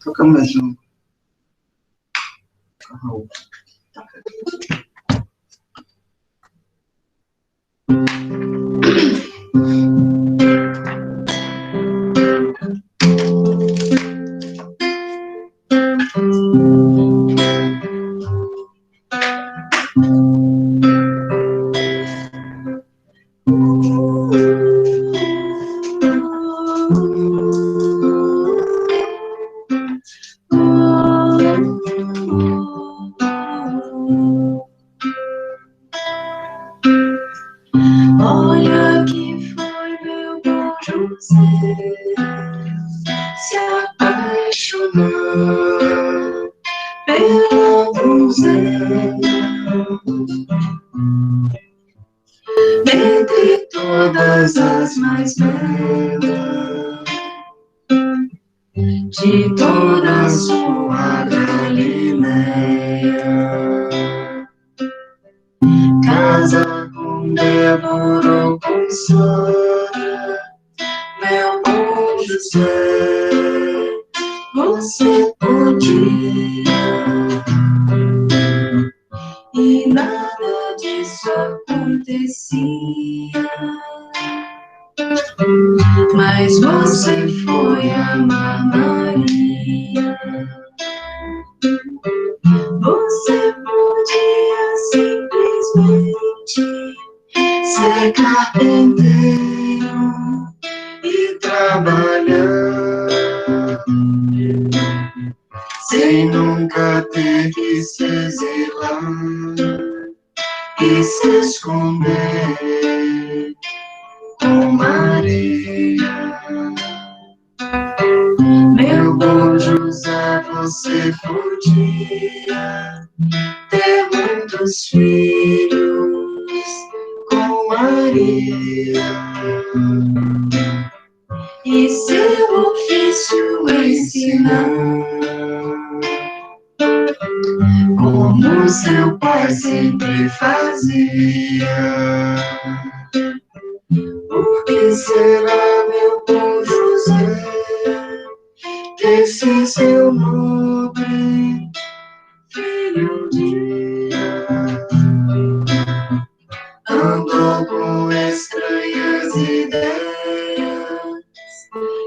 Tocamos junto. Olha que foi meu bom José, se apaixonou pela donzela. Dentre todas as mais belas de toda a sua Galileia, casa com Débora ou com Sara, meu bom José, você podia, e nada disso acontecia. Mas você foi amar Maria. Você podia simplesmente ser carpinteiro e trabalhar, sem nunca ter que se exilar e se esconder com Maria. Meu bom José, você podia ter muitos filhos com Maria, e como seu pai sempre fazia. Por que será, meu bom José, que esse seu nobre filho dia andou com estranhas ideias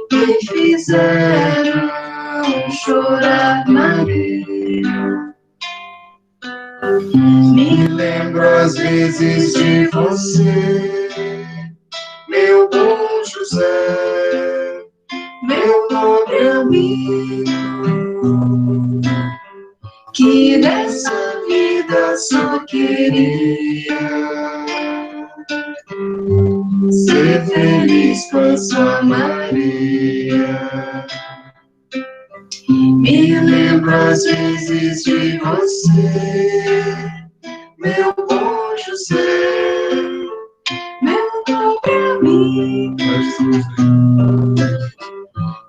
que fizeram chorar Maria? Me lembro às vezes de você, meu bom José, meu nobre amigo, que nessa vida só queria ser feliz com a sua Maria. Me lembro às vezes de você, meu bom José, meu nobre amigo,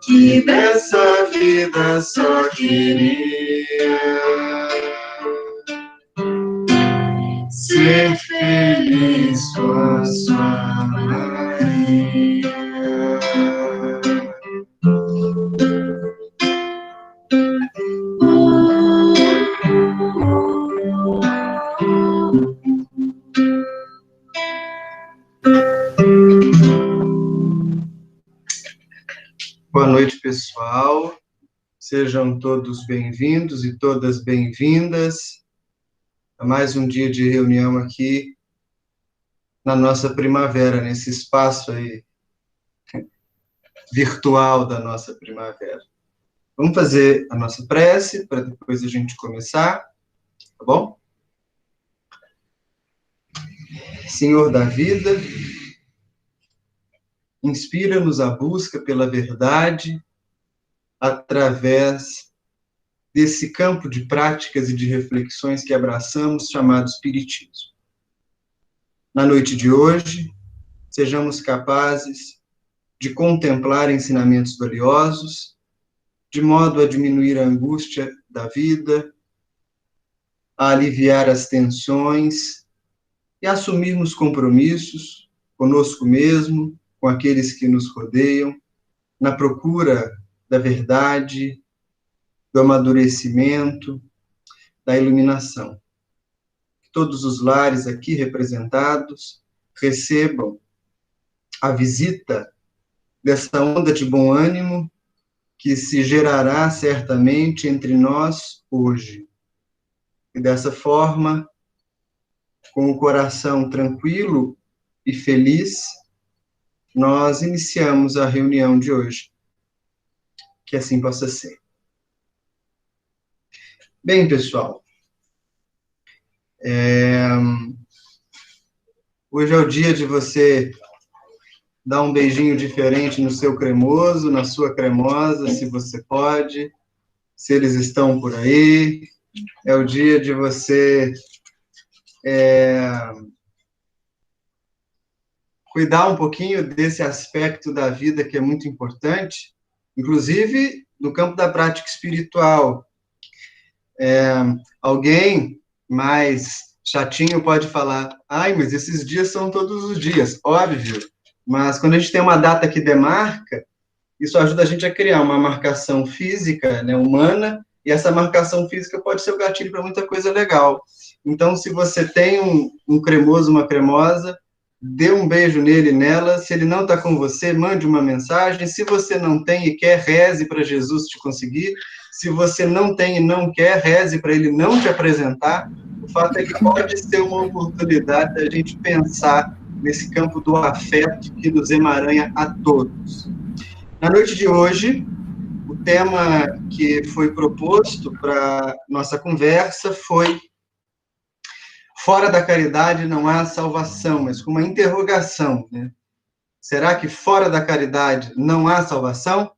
que dessa vida só queria ser feliz com a sua Maria. Boa noite, pessoal. Sejam todos bem-vindos e todas bem-vindas a mais um dia de reunião aqui na nossa primavera, nesse espaço aí virtual da nossa primavera. Vamos fazer a nossa prece para depois a gente começar, tá bom? Senhor da vida, inspira-nos a busca pela verdade através desse campo de práticas e de reflexões que abraçamos, chamado Espiritismo. Na noite de hoje, sejamos capazes de contemplar ensinamentos valiosos, de modo a diminuir a angústia da vida, a aliviar as tensões e a assumirmos compromissos conosco mesmo, com aqueles que nos rodeiam, na procura da verdade, do amadurecimento, da iluminação. Que todos os lares aqui representados recebam a visita dessa onda de bom ânimo que se gerará certamente entre nós hoje. E dessa forma, com o coração tranquilo e feliz, nós iniciamos a reunião de hoje. Que assim possa ser. Bem, pessoal, hoje é o dia de você dar um beijinho diferente no seu cremoso, na sua cremosa, se você pode, se eles estão por aí. É o dia de você cuidar um pouquinho desse aspecto da vida que é muito importante, inclusive no campo da prática espiritual. Alguém mais chatinho pode falar, ai, mas esses dias são todos os dias, óbvio, mas quando a gente tem uma data que demarca, isso ajuda a gente a criar uma marcação física, né, humana, e essa marcação física pode ser o gatilho para muita coisa legal. Então, se você tem um cremoso, uma cremosa, dê um beijo nele, nela. Se ele não está com você, mande uma mensagem. Se você não tem e quer, reze para Jesus te conseguir. Se você não tem e não quer, reze para ele não te apresentar. O fato é que pode ser uma oportunidade da gente pensar nesse campo do afeto que nos emaranha a todos. Na noite de hoje, o tema que foi proposto para nossa conversa foi: fora da caridade não há salvação, mas com uma interrogação, né? Será que fora da caridade não há salvação?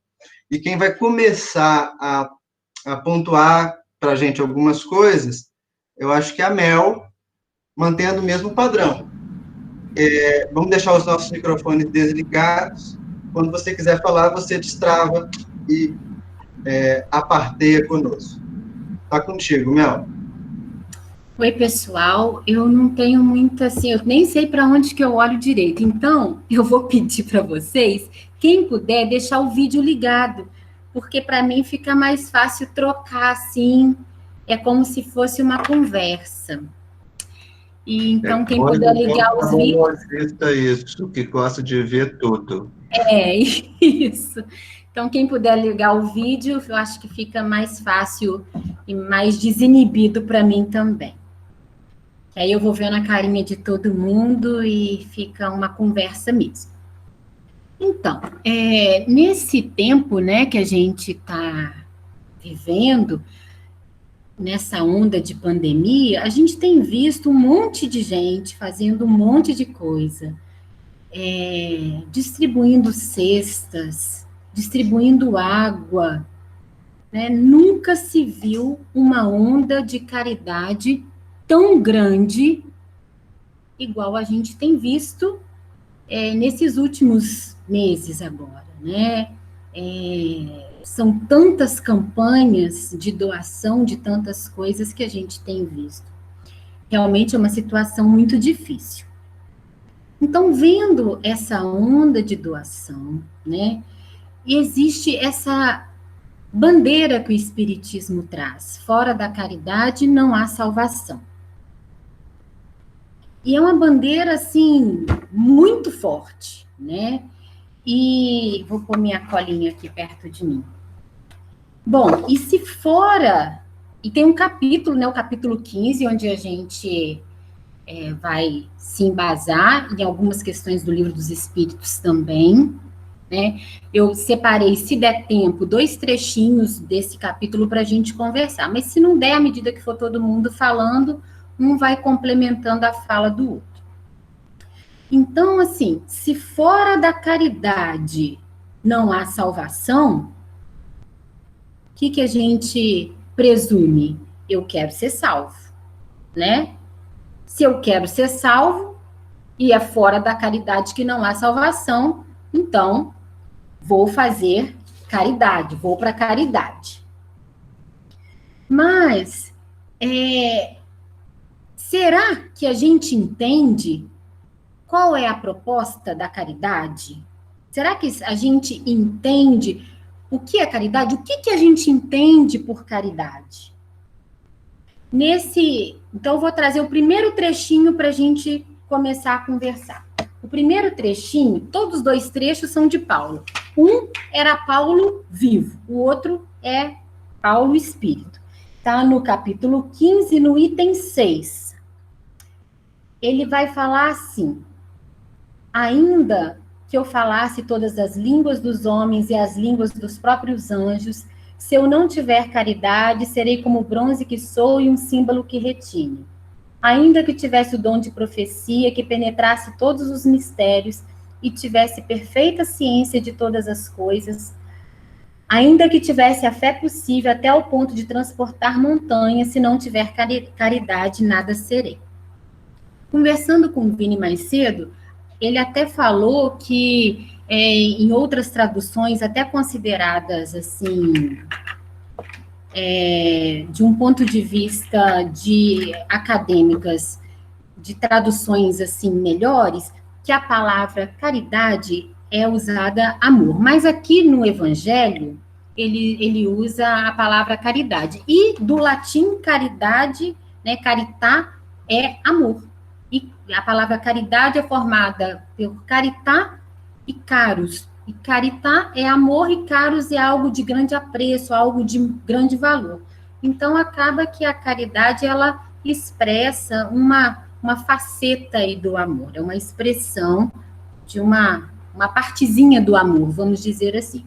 E quem vai começar a pontuar para a gente algumas coisas, eu acho que é a Mel, mantendo o mesmo padrão. Vamos deixar os nossos microfones desligados. Quando você quiser falar, você destrava e aparteia conosco. Está contigo, Mel. Oi, pessoal. Eu não tenho muito assim, eu nem sei para onde que eu olho direito. Então, eu vou pedir para vocês, quem puder, deixar o vídeo ligado, porque para mim fica mais fácil trocar assim, é como se fosse uma conversa. E então, quem puder ligar os vídeos. Isso, que gosta de ver tudo. É, isso. Então, quem puder ligar o vídeo, eu acho que fica mais fácil e mais desinibido para mim também. Aí eu vou vendo a carinha de todo mundo e fica uma conversa mesmo. Então, nesse tempo, né, que a gente está vivendo, nessa onda de pandemia, a gente tem visto um monte de gente fazendo um monte de coisa, distribuindo cestas, distribuindo água, né? Nunca se viu uma onda de caridade tão grande, igual a gente tem visto nesses últimos meses agora, né? São tantas campanhas de doação de tantas coisas que a gente tem visto. Realmente é uma situação muito difícil. Então, vendo essa onda de doação, né? Existe essa bandeira que o Espiritismo traz. Fora da caridade não há salvação. E é uma bandeira, assim, muito forte, né? E vou pôr minha colinha aqui perto de mim. Bom, e se fora... E tem um capítulo, né? O capítulo 15, onde a gente vai se embasar em algumas questões do Livro dos Espíritos também, né? Eu separei, se der tempo, 2 trechinhos desse capítulo para a gente conversar. Mas se não der, à medida que for todo mundo falando, um vai complementando a fala do outro. Então, assim, se fora da caridade não há salvação, o que a gente presume? Eu quero ser salvo, né? Se eu quero ser salvo e é fora da caridade que não há salvação, então vou fazer caridade, vou para a caridade. Mas, será que a gente entende qual é a proposta da caridade? Será que a gente entende o que é caridade? O que a gente entende por caridade? Então, eu vou trazer o primeiro trechinho para a gente começar a conversar. O primeiro trechinho, todos os 2 trechos são de Paulo. Um era Paulo vivo, o outro é Paulo Espírito. Está no capítulo 15, no item 6. Ele vai falar assim: ainda que eu falasse todas as línguas dos homens e as línguas dos próprios anjos, se eu não tiver caridade, serei como o bronze que sou e um símbolo que retine. Ainda que tivesse o dom de profecia, que penetrasse todos os mistérios e tivesse perfeita ciência de todas as coisas, ainda que tivesse a fé possível até o ponto de transportar montanhas, se não tiver caridade, nada serei. Conversando com o Vini mais cedo, ele até falou que em outras traduções, até consideradas assim, de um ponto de vista de acadêmicas, de traduções assim melhores, que a palavra caridade é usada amor. Mas aqui no Evangelho, ele usa a palavra caridade. E do latim caridade, né, caritar, é amor. E a palavra caridade é formada por caritar e caros. E caritar é amor e caros é algo de grande apreço, algo de grande valor. Então, acaba que a caridade, ela expressa uma faceta aí do amor, é uma expressão de uma partezinha do amor, vamos dizer assim.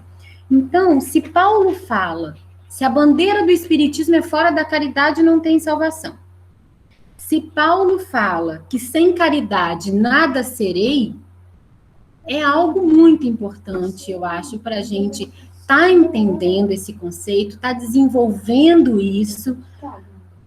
Então, se Paulo fala, se a bandeira do Espiritismo é fora da caridade, não tem salvação. Se Paulo fala que sem caridade nada serei, é algo muito importante, eu acho, para a gente estar entendendo esse conceito, estar desenvolvendo isso,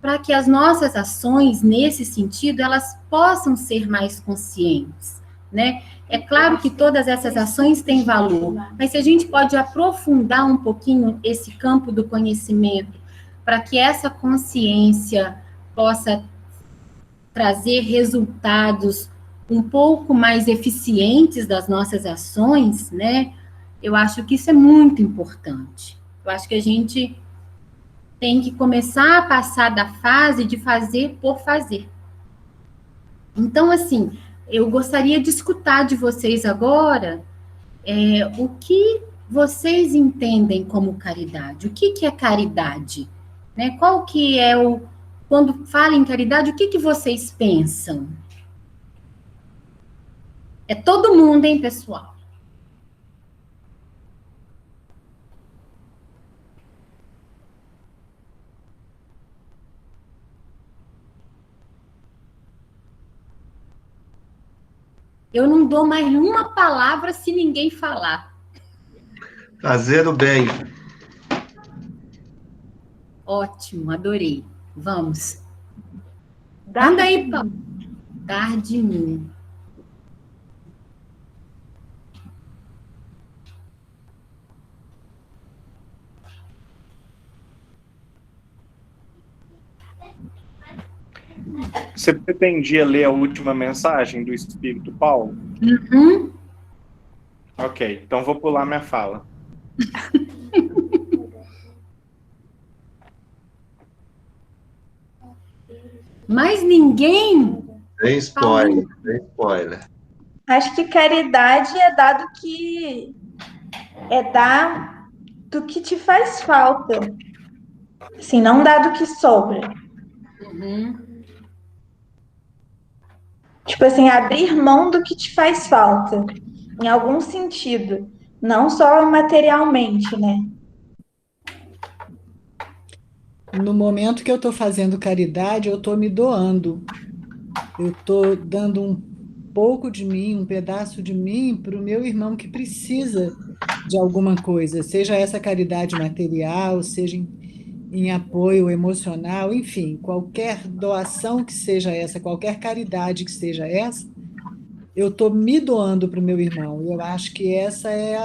para que as nossas ações, nesse sentido, elas possam ser mais conscientes, né? É claro que todas essas ações têm valor, mas se a gente pode aprofundar um pouquinho esse campo do conhecimento, para que essa consciência possa trazer resultados um pouco mais eficientes das nossas ações, né? Eu acho que isso é muito importante. Eu acho que a gente tem que começar a passar da fase de fazer por fazer. Então, assim, eu gostaria de escutar de vocês agora o que vocês entendem como caridade. O que é caridade? Né? Qual que é o... Quando fala em caridade, o que vocês pensam? É todo mundo, hein, pessoal? Eu não dou mais uma palavra se ninguém falar. Fazer o bem. Ótimo, adorei. Vamos. Anda aí, Paulo. Dar de mim. Você pretendia ler a última mensagem do Espírito Paulo? Uhum. Ok, então vou pular minha fala. Mais ninguém? Sem spoiler, sem spoiler. Acho que caridade é dado que é dar do que te faz falta. Assim, não dá do que sobra. Uhum. Tipo assim, abrir mão do que te faz falta, em algum sentido, não só materialmente, né? No momento que eu estou fazendo caridade, eu estou me doando. Eu estou dando um pouco de mim, um pedaço de mim para o meu irmão que precisa de alguma coisa, seja essa caridade material, seja em apoio emocional, enfim, qualquer doação que seja essa, qualquer caridade que seja essa, eu estou me doando para o meu irmão. Eu acho que essa é,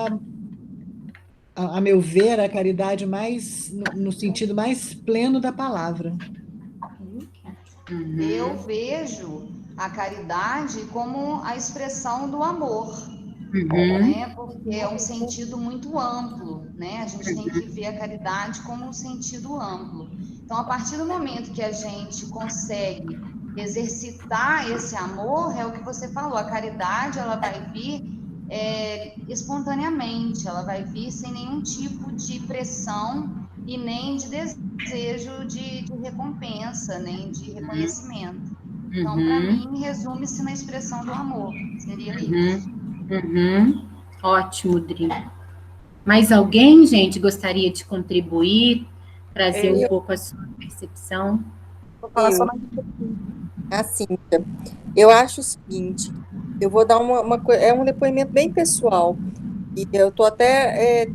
a meu ver, a caridade mais, no sentido mais pleno da palavra. Eu vejo a caridade como a expressão do amor, né? Porque é um sentido muito amplo, né? A gente tem que ver a caridade como um sentido amplo. Então, a partir do momento que a gente consegue exercitar esse amor, é o que você falou, a caridade ela vai vir espontaneamente, ela vai vir sem nenhum tipo de pressão e nem de desejo de recompensa, nem de reconhecimento. Então, para mim, resume-se na expressão do amor, seria isso. Ótimo, Dri. Mais alguém, gente, gostaria de contribuir, trazer um pouco a sua percepção? Vou falar só mais um pouquinho. A Cíntia, eu acho o seguinte, eu vou dar um depoimento bem pessoal, e eu estou até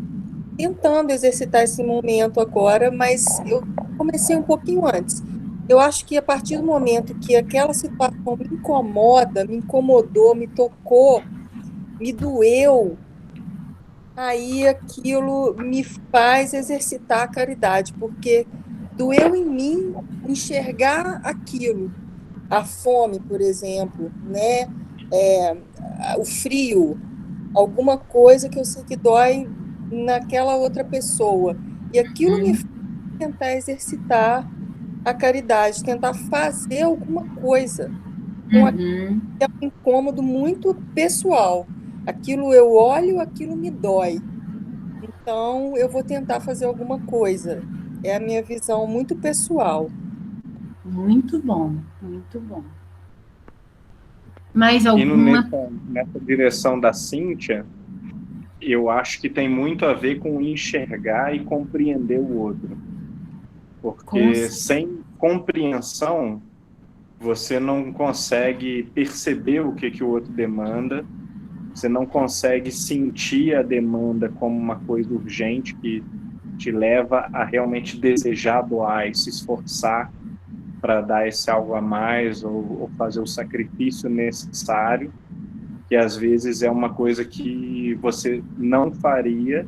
tentando exercitar esse momento agora, mas eu comecei um pouquinho antes. Eu acho que a partir do momento que aquela situação me incomoda, me incomodou, me tocou, me doeu, aí aquilo me faz exercitar a caridade, porque doeu em mim enxergar aquilo, a fome, por exemplo, né? O frio, alguma coisa que eu sei que dói naquela outra pessoa. E aquilo me faz tentar exercitar a caridade, tentar fazer alguma coisa com aquilo que é um incômodo muito pessoal. Aquilo eu olho, aquilo me dói. Então, eu vou tentar fazer alguma coisa. É a minha visão muito pessoal. Muito bom, muito bom. Mais Indo alguma? nessa direção da Cíntia, eu acho que tem muito a ver com enxergar e compreender o outro. Porque sem compreensão, você não consegue perceber o que o outro demanda, você não consegue sentir a demanda como uma coisa urgente que te leva a realmente desejar doar e se esforçar para dar esse algo a mais ou fazer o sacrifício necessário. que às vezes é uma coisa que você não faria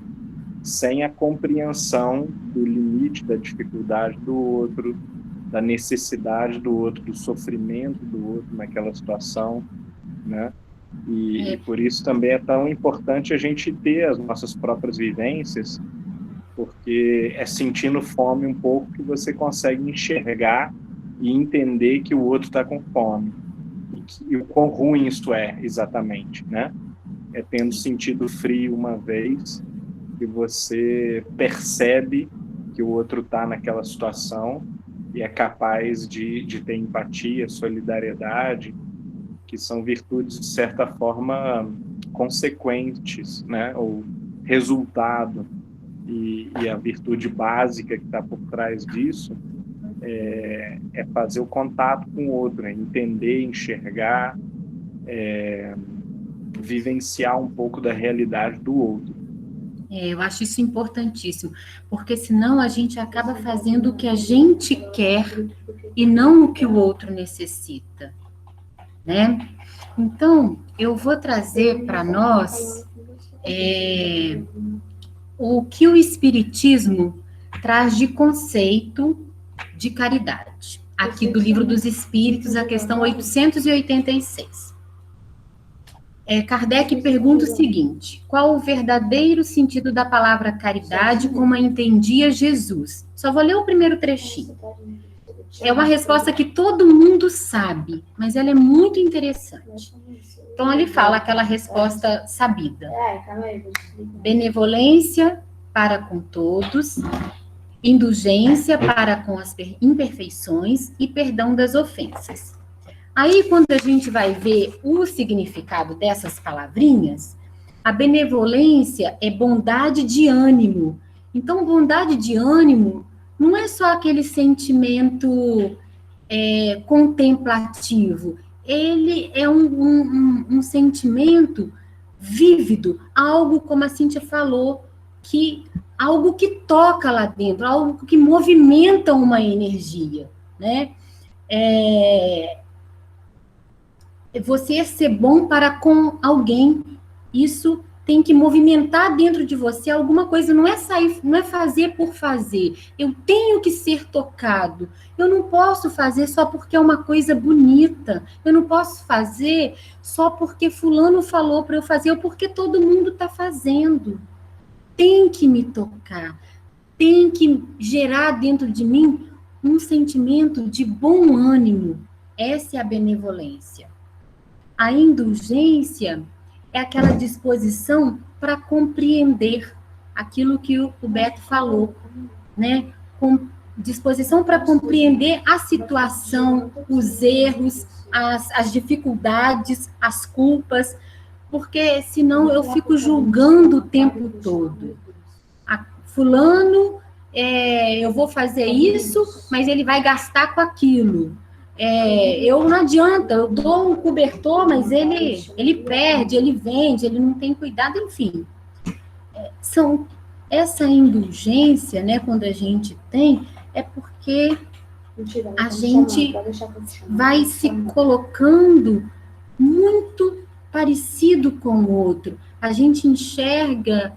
sem a compreensão do limite, da dificuldade do outro, da necessidade do outro, do sofrimento do outro naquela situação, né? E por isso também é tão importante a gente ter as nossas próprias vivências, porque é sentindo fome um pouco que você consegue enxergar e entender que o outro está com fome. E o quão ruim isso é, exatamente, né? É tendo sentido frio uma vez que você percebe que o outro está naquela situação e é capaz de ter empatia, solidariedade, que são virtudes, de certa forma, consequentes, né? Ou resultado. E a virtude básica que está por trás disso é fazer o contato com o outro, é entender, enxergar, vivenciar um pouco da realidade do outro. Eu acho isso importantíssimo, porque senão a gente acaba fazendo o que a gente quer e não o que o outro necessita, né? Então, eu vou trazer para nós o que o Espiritismo traz de conceito de caridade. Aqui do Livro dos Espíritos, a questão 886. Kardec pergunta o seguinte: qual o verdadeiro sentido da palavra caridade como a entendia Jesus? Só vou ler o primeiro trechinho. É uma resposta que todo mundo sabe, mas ela é muito interessante. Então, ele fala aquela resposta sabida. Benevolência para com todos, indulgência para com as imperfeições e perdão das ofensas. Aí, quando a gente vai ver o significado dessas palavrinhas, a benevolência é bondade de ânimo. Então, bondade de ânimo não é só aquele sentimento contemplativo. Ele é um sentimento vívido, algo, como a Cíntia falou, algo que toca lá dentro, algo que movimenta uma energia, né? Você ser bom para com alguém, isso tem que movimentar dentro de você alguma coisa, não é fazer por fazer. Eu tenho que ser tocado. Eu não posso fazer só porque é uma coisa bonita. Eu não posso fazer só porque fulano falou para eu fazer ou porque todo mundo está fazendo. Tem que me tocar. Tem que gerar dentro de mim um sentimento de bom ânimo. Essa é a benevolência. A indulgência é aquela disposição para compreender aquilo que o Beto falou, né? Com disposição para compreender a situação, os erros, as dificuldades, as culpas, porque senão eu fico julgando o tempo todo. Fulano, eu vou fazer isso, mas ele vai gastar com aquilo. Eu não adianta, eu dou um cobertor, mas ele perde, ele vende, ele não tem cuidado, enfim. Essa indulgência, né, quando a gente tem, é porque a gente vai se colocando muito parecido com o outro. A gente enxerga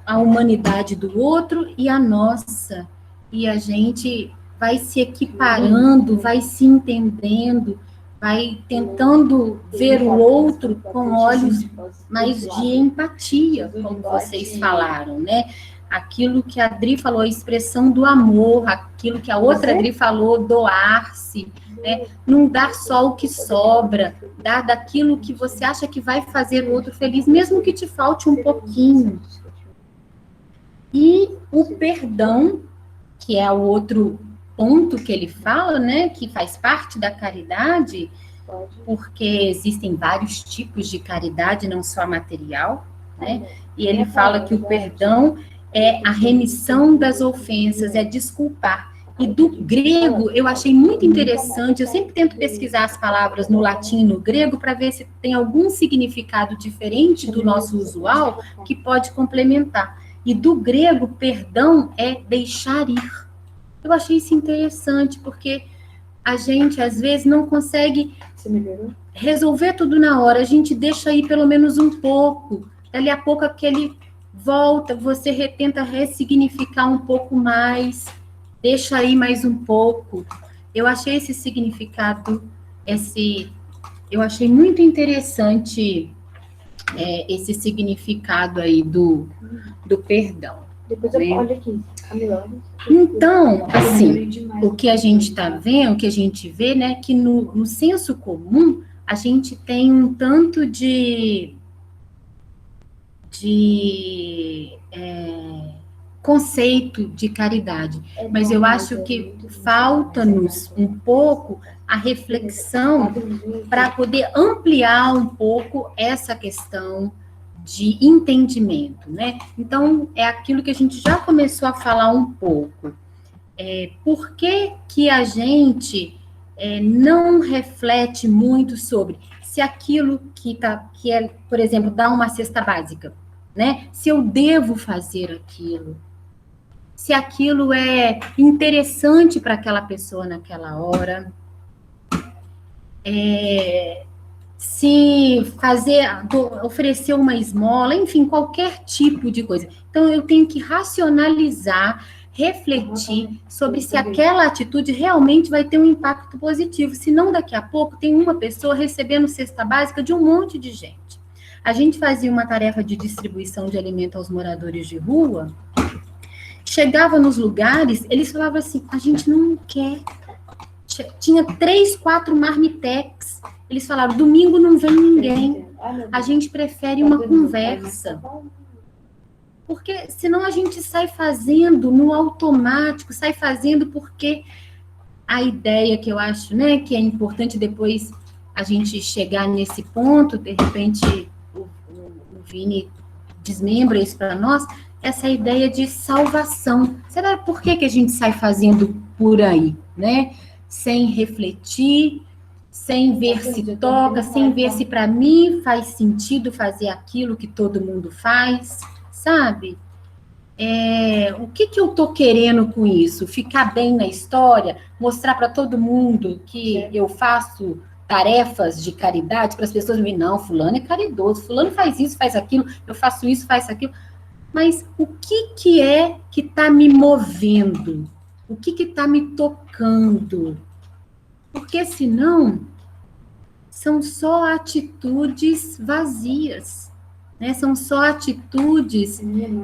a humanidade do outro e a nossa, e a gente vai se equiparando, vai se entendendo, vai tentando ver o outro com olhos mais de empatia, como vocês falaram, né? Aquilo que a Adri falou, a expressão do amor, aquilo que a outra Adri falou, doar-se, né? Não dar só o que sobra, dar daquilo que você acha que vai fazer o outro feliz, mesmo que te falte um pouquinho. E o perdão, que é o outro ponto que ele fala, né, que faz parte da caridade, porque existem vários tipos de caridade, não só material, né, e ele fala que o perdão é a remissão das ofensas, é desculpar. E do grego, eu achei muito interessante, eu sempre tento pesquisar as palavras no latim e no grego, para ver se tem algum significado diferente do nosso usual, que pode complementar. E do grego, perdão é deixar ir. Eu achei isso interessante, porque a gente, às vezes, não consegue resolver tudo na hora, a gente deixa aí pelo menos um pouco, dali a pouco aquele volta, você tenta ressignificar um pouco mais, deixa aí mais um pouco. Eu achei esse significado, eu achei muito interessante esse significado aí do perdão. Depois eu olho aqui. Então, assim, o que a gente está vendo, o que a gente vê, né, que no senso comum, a gente tem um tanto de conceito de caridade, mas eu acho que falta-nos um pouco a reflexão para poder ampliar um pouco essa questão de entendimento, né? Então, é aquilo que a gente já começou a falar um pouco. Por que que a gente não reflete muito sobre se aquilo que é, por exemplo, dar uma cesta básica, né? Se eu devo fazer aquilo, se aquilo é interessante para aquela pessoa naquela hora, se oferecer uma esmola, enfim, qualquer tipo de coisa. Então, eu tenho que racionalizar, refletir sobre se aquela atitude realmente vai ter um impacto positivo, senão daqui a pouco tem uma pessoa recebendo cesta básica de um monte de gente. A gente fazia uma tarefa de distribuição de alimento aos moradores de rua, chegava nos lugares, eles falavam assim, a gente não quer. Tinha 3, 4 marmitex. Eles falaram, domingo não vem ninguém. A gente prefere uma conversa. Porque senão a gente sai fazendo no automático, sai fazendo porque a ideia que eu acho, né, que é importante depois a gente chegar nesse ponto, de repente o Vini desmembra isso para nós, essa ideia de salvação. Será por que a gente sai fazendo por aí, né? Sem refletir, sem ver se toca, sem ver se para mim faz sentido fazer aquilo que todo mundo faz, sabe? O que eu tô querendo com isso? Ficar bem na história? Mostrar para todo mundo que eu faço tarefas de caridade para as pessoas me não, fulano é caridoso, fulano faz isso, faz aquilo, eu faço isso, faz aquilo. Mas o que é que está me movendo? O que está me tocando? Porque senão são só atitudes vazias, né? São só atitudes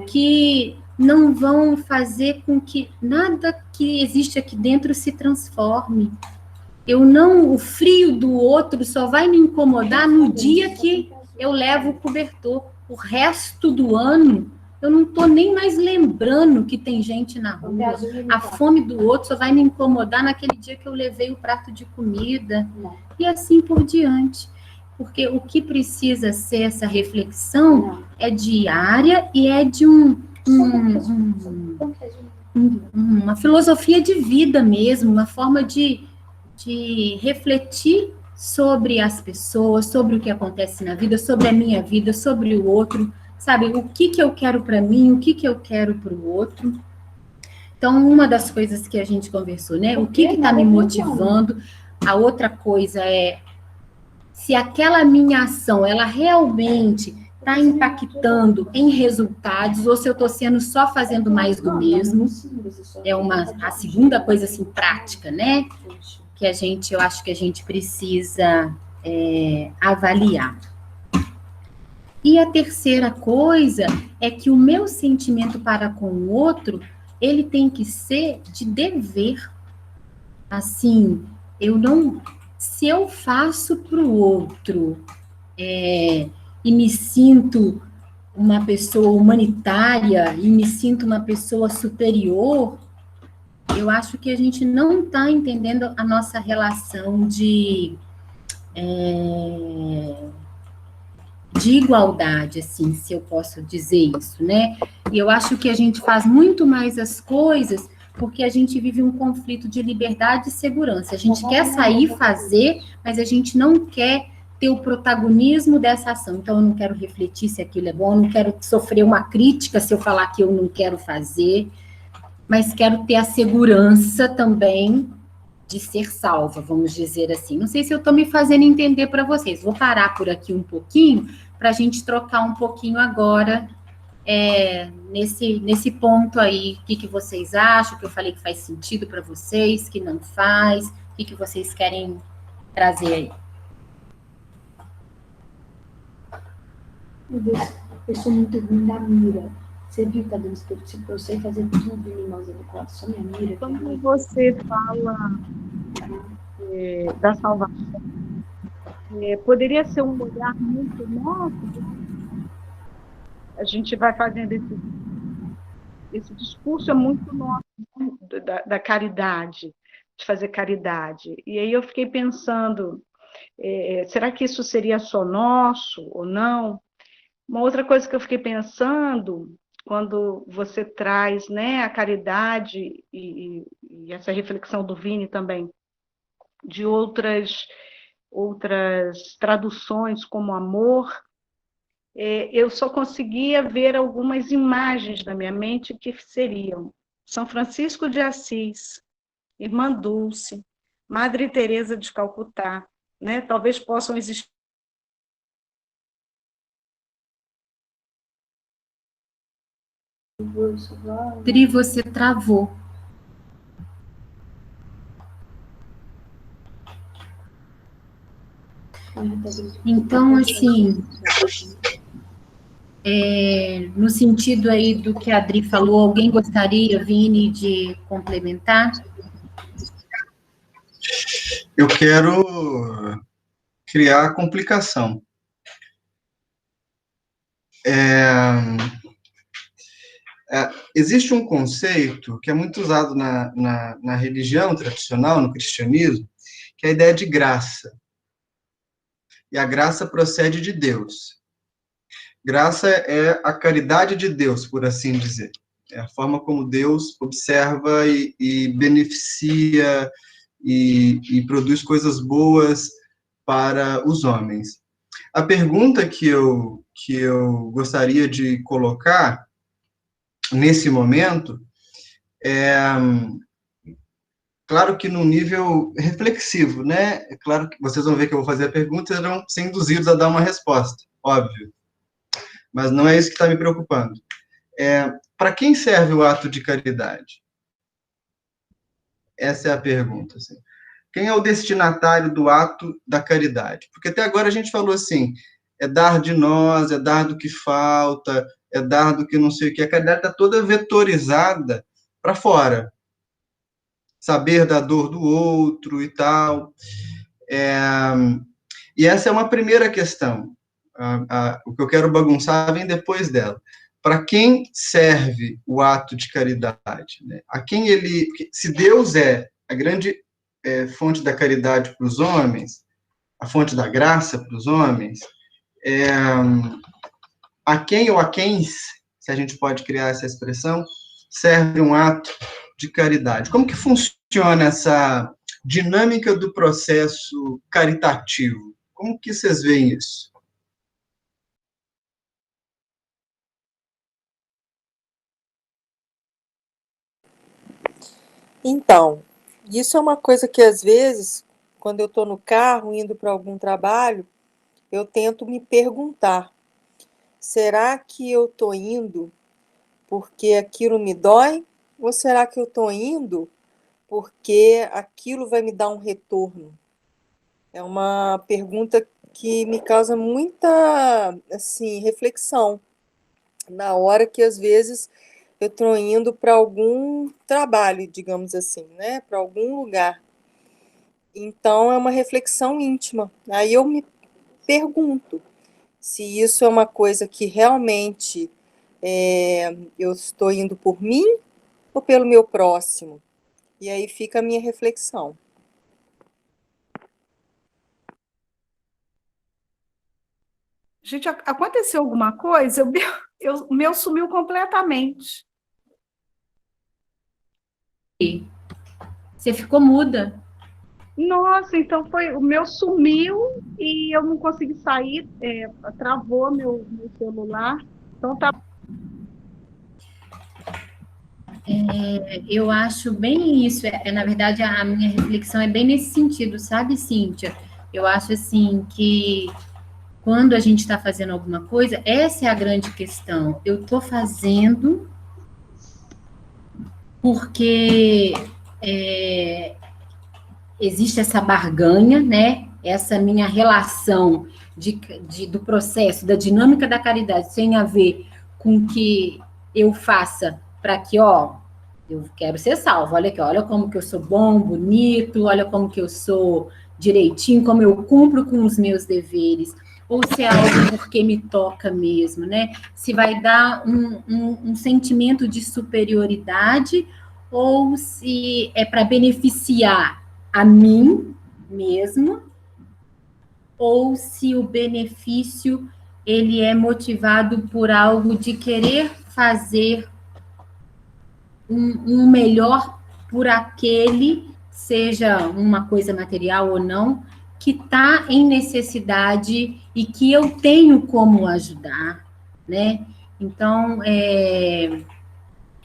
que não vão fazer com que nada que existe aqui dentro se transforme. O frio do outro só vai me incomodar no dia que eu levo o cobertor. O resto do ano, eu não estou nem mais lembrando que tem gente na rua. A fome do outro só vai me incomodar naquele dia que eu levei o prato de comida. E assim por diante. Porque o que precisa ser essa reflexão é diária e é de uma filosofia de vida mesmo, uma forma de refletir sobre as pessoas, sobre o que acontece na vida, sobre a minha vida, sobre o outro, sabe? O que eu quero para mim, o que eu quero para o outro. Então, uma das coisas que a gente conversou, né? O que está me motivando? A outra coisa é se aquela minha ação, ela realmente está impactando em resultados, ou se eu estou sendo só fazendo mais do mesmo. É a segunda coisa, assim, prática, né? Que eu acho que a gente precisa avaliar. E a terceira coisa é que o meu sentimento para com o outro, ele tem que ser de dever. Assim, se eu faço para o outro e me sinto uma pessoa humanitária e me sinto uma pessoa superior, eu acho que a gente não está entendendo a nossa relação de igualdade, assim, se eu posso dizer isso, né? E eu acho que a gente faz muito mais as coisas porque a gente vive um conflito de liberdade e segurança. A gente quer sair, fazer, mas a gente não quer ter o protagonismo dessa ação. Então, eu não quero refletir se aquilo é bom, eu não quero sofrer uma crítica se eu falar que eu não quero fazer, mas quero ter a segurança também de ser salva, vamos dizer assim. Não sei se eu estou me fazendo entender para vocês. Vou parar por aqui um pouquinho para a gente trocar um pouquinho agora nesse ponto aí. O que vocês acham? Que eu falei que faz sentido para vocês, que não faz? O que vocês querem trazer aí? Meu Deus, eu sou muito ruim da mira. Você viu, tá dando tipo, eu sei fazer tudo em mãos adequadas, só minha mira. Quando você fala da salvação, poderia ser um olhar muito nosso. A gente vai fazendo esse discurso é muito nosso, da caridade, de fazer caridade. E aí eu fiquei pensando, será que isso seria só nosso ou não? Uma outra coisa que eu fiquei pensando, quando você traz, né, a caridade e essa reflexão do Vini também, de outras traduções como amor, eu só conseguia ver algumas imagens na minha mente que seriam São Francisco de Assis, Irmã Dulce, Madre Teresa de Calcutá, né? Talvez possam existir. Dri, você travou. Então, assim, no sentido aí do que a Adri falou, alguém gostaria, Vini, de complementar? Eu quero criar complicação. Existe um conceito que é muito usado na religião tradicional, no cristianismo, que é a ideia de graça. E a graça procede de Deus. Graça é a caridade de Deus, por assim dizer. É a forma como Deus observa e beneficia e produz coisas boas para os homens. A pergunta que eu gostaria de colocar nesse momento claro que num nível reflexivo, né? É claro que vocês vão ver que eu vou fazer a pergunta e serão ser induzidos a dar uma resposta, óbvio. Mas não é isso que está me preocupando. Para quem serve o ato de caridade? Essa é a pergunta. Assim. Quem é o destinatário do ato da caridade? Porque até agora a gente falou assim, é dar de nós, é dar do que falta, é dar do que não sei o que. A caridade está toda vetorizada para fora. Saber da dor do outro e tal. E essa é uma primeira questão. O que eu quero bagunçar vem depois dela. Para quem serve o ato de caridade? Né? A quem ele... Se Deus é a grande fonte da caridade para os homens, a fonte da graça para os homens, a quem ou a quem, se a gente pode criar essa expressão, serve um ato de caridade. Como que funciona essa dinâmica do processo caritativo? Como que vocês veem isso? Então, isso é uma coisa que às vezes, quando eu estou no carro indo para algum trabalho, eu tento me perguntar, será que eu estou indo porque aquilo me dói? Ou será que eu estou indo porque aquilo vai me dar um retorno? É uma pergunta que me causa muita, assim, reflexão, na hora que, às vezes, eu estou indo para algum trabalho, digamos assim, né? Para algum lugar. Então, é uma reflexão íntima. Aí eu me pergunto se isso é uma coisa que realmente eu estou indo por mim ou pelo meu próximo. E aí fica a minha reflexão. Gente, aconteceu alguma coisa? O meu sumiu completamente. Você ficou muda. Nossa, então o meu sumiu e eu não consegui sair, travou meu celular. Então tá. Eu acho bem isso. Na verdade, a minha reflexão é bem nesse sentido, sabe, Cíntia? Eu acho assim que quando a gente está fazendo alguma coisa, essa é a grande questão. Eu estou fazendo porque existe essa barganha, né? Essa minha relação do processo, da dinâmica da caridade, tem a ver com que eu faça para que, ó, eu quero ser salvo, olha aqui, olha como que eu sou bom, bonito, olha como que eu sou direitinho, como eu cumpro com os meus deveres, ou se é algo porque me toca mesmo, né? Se vai dar um sentimento de superioridade, ou se é para beneficiar a mim mesmo, ou se o benefício ele é motivado por algo de querer fazer um melhor por aquele, seja uma coisa material ou não, que está em necessidade e que eu tenho como ajudar, né? Então,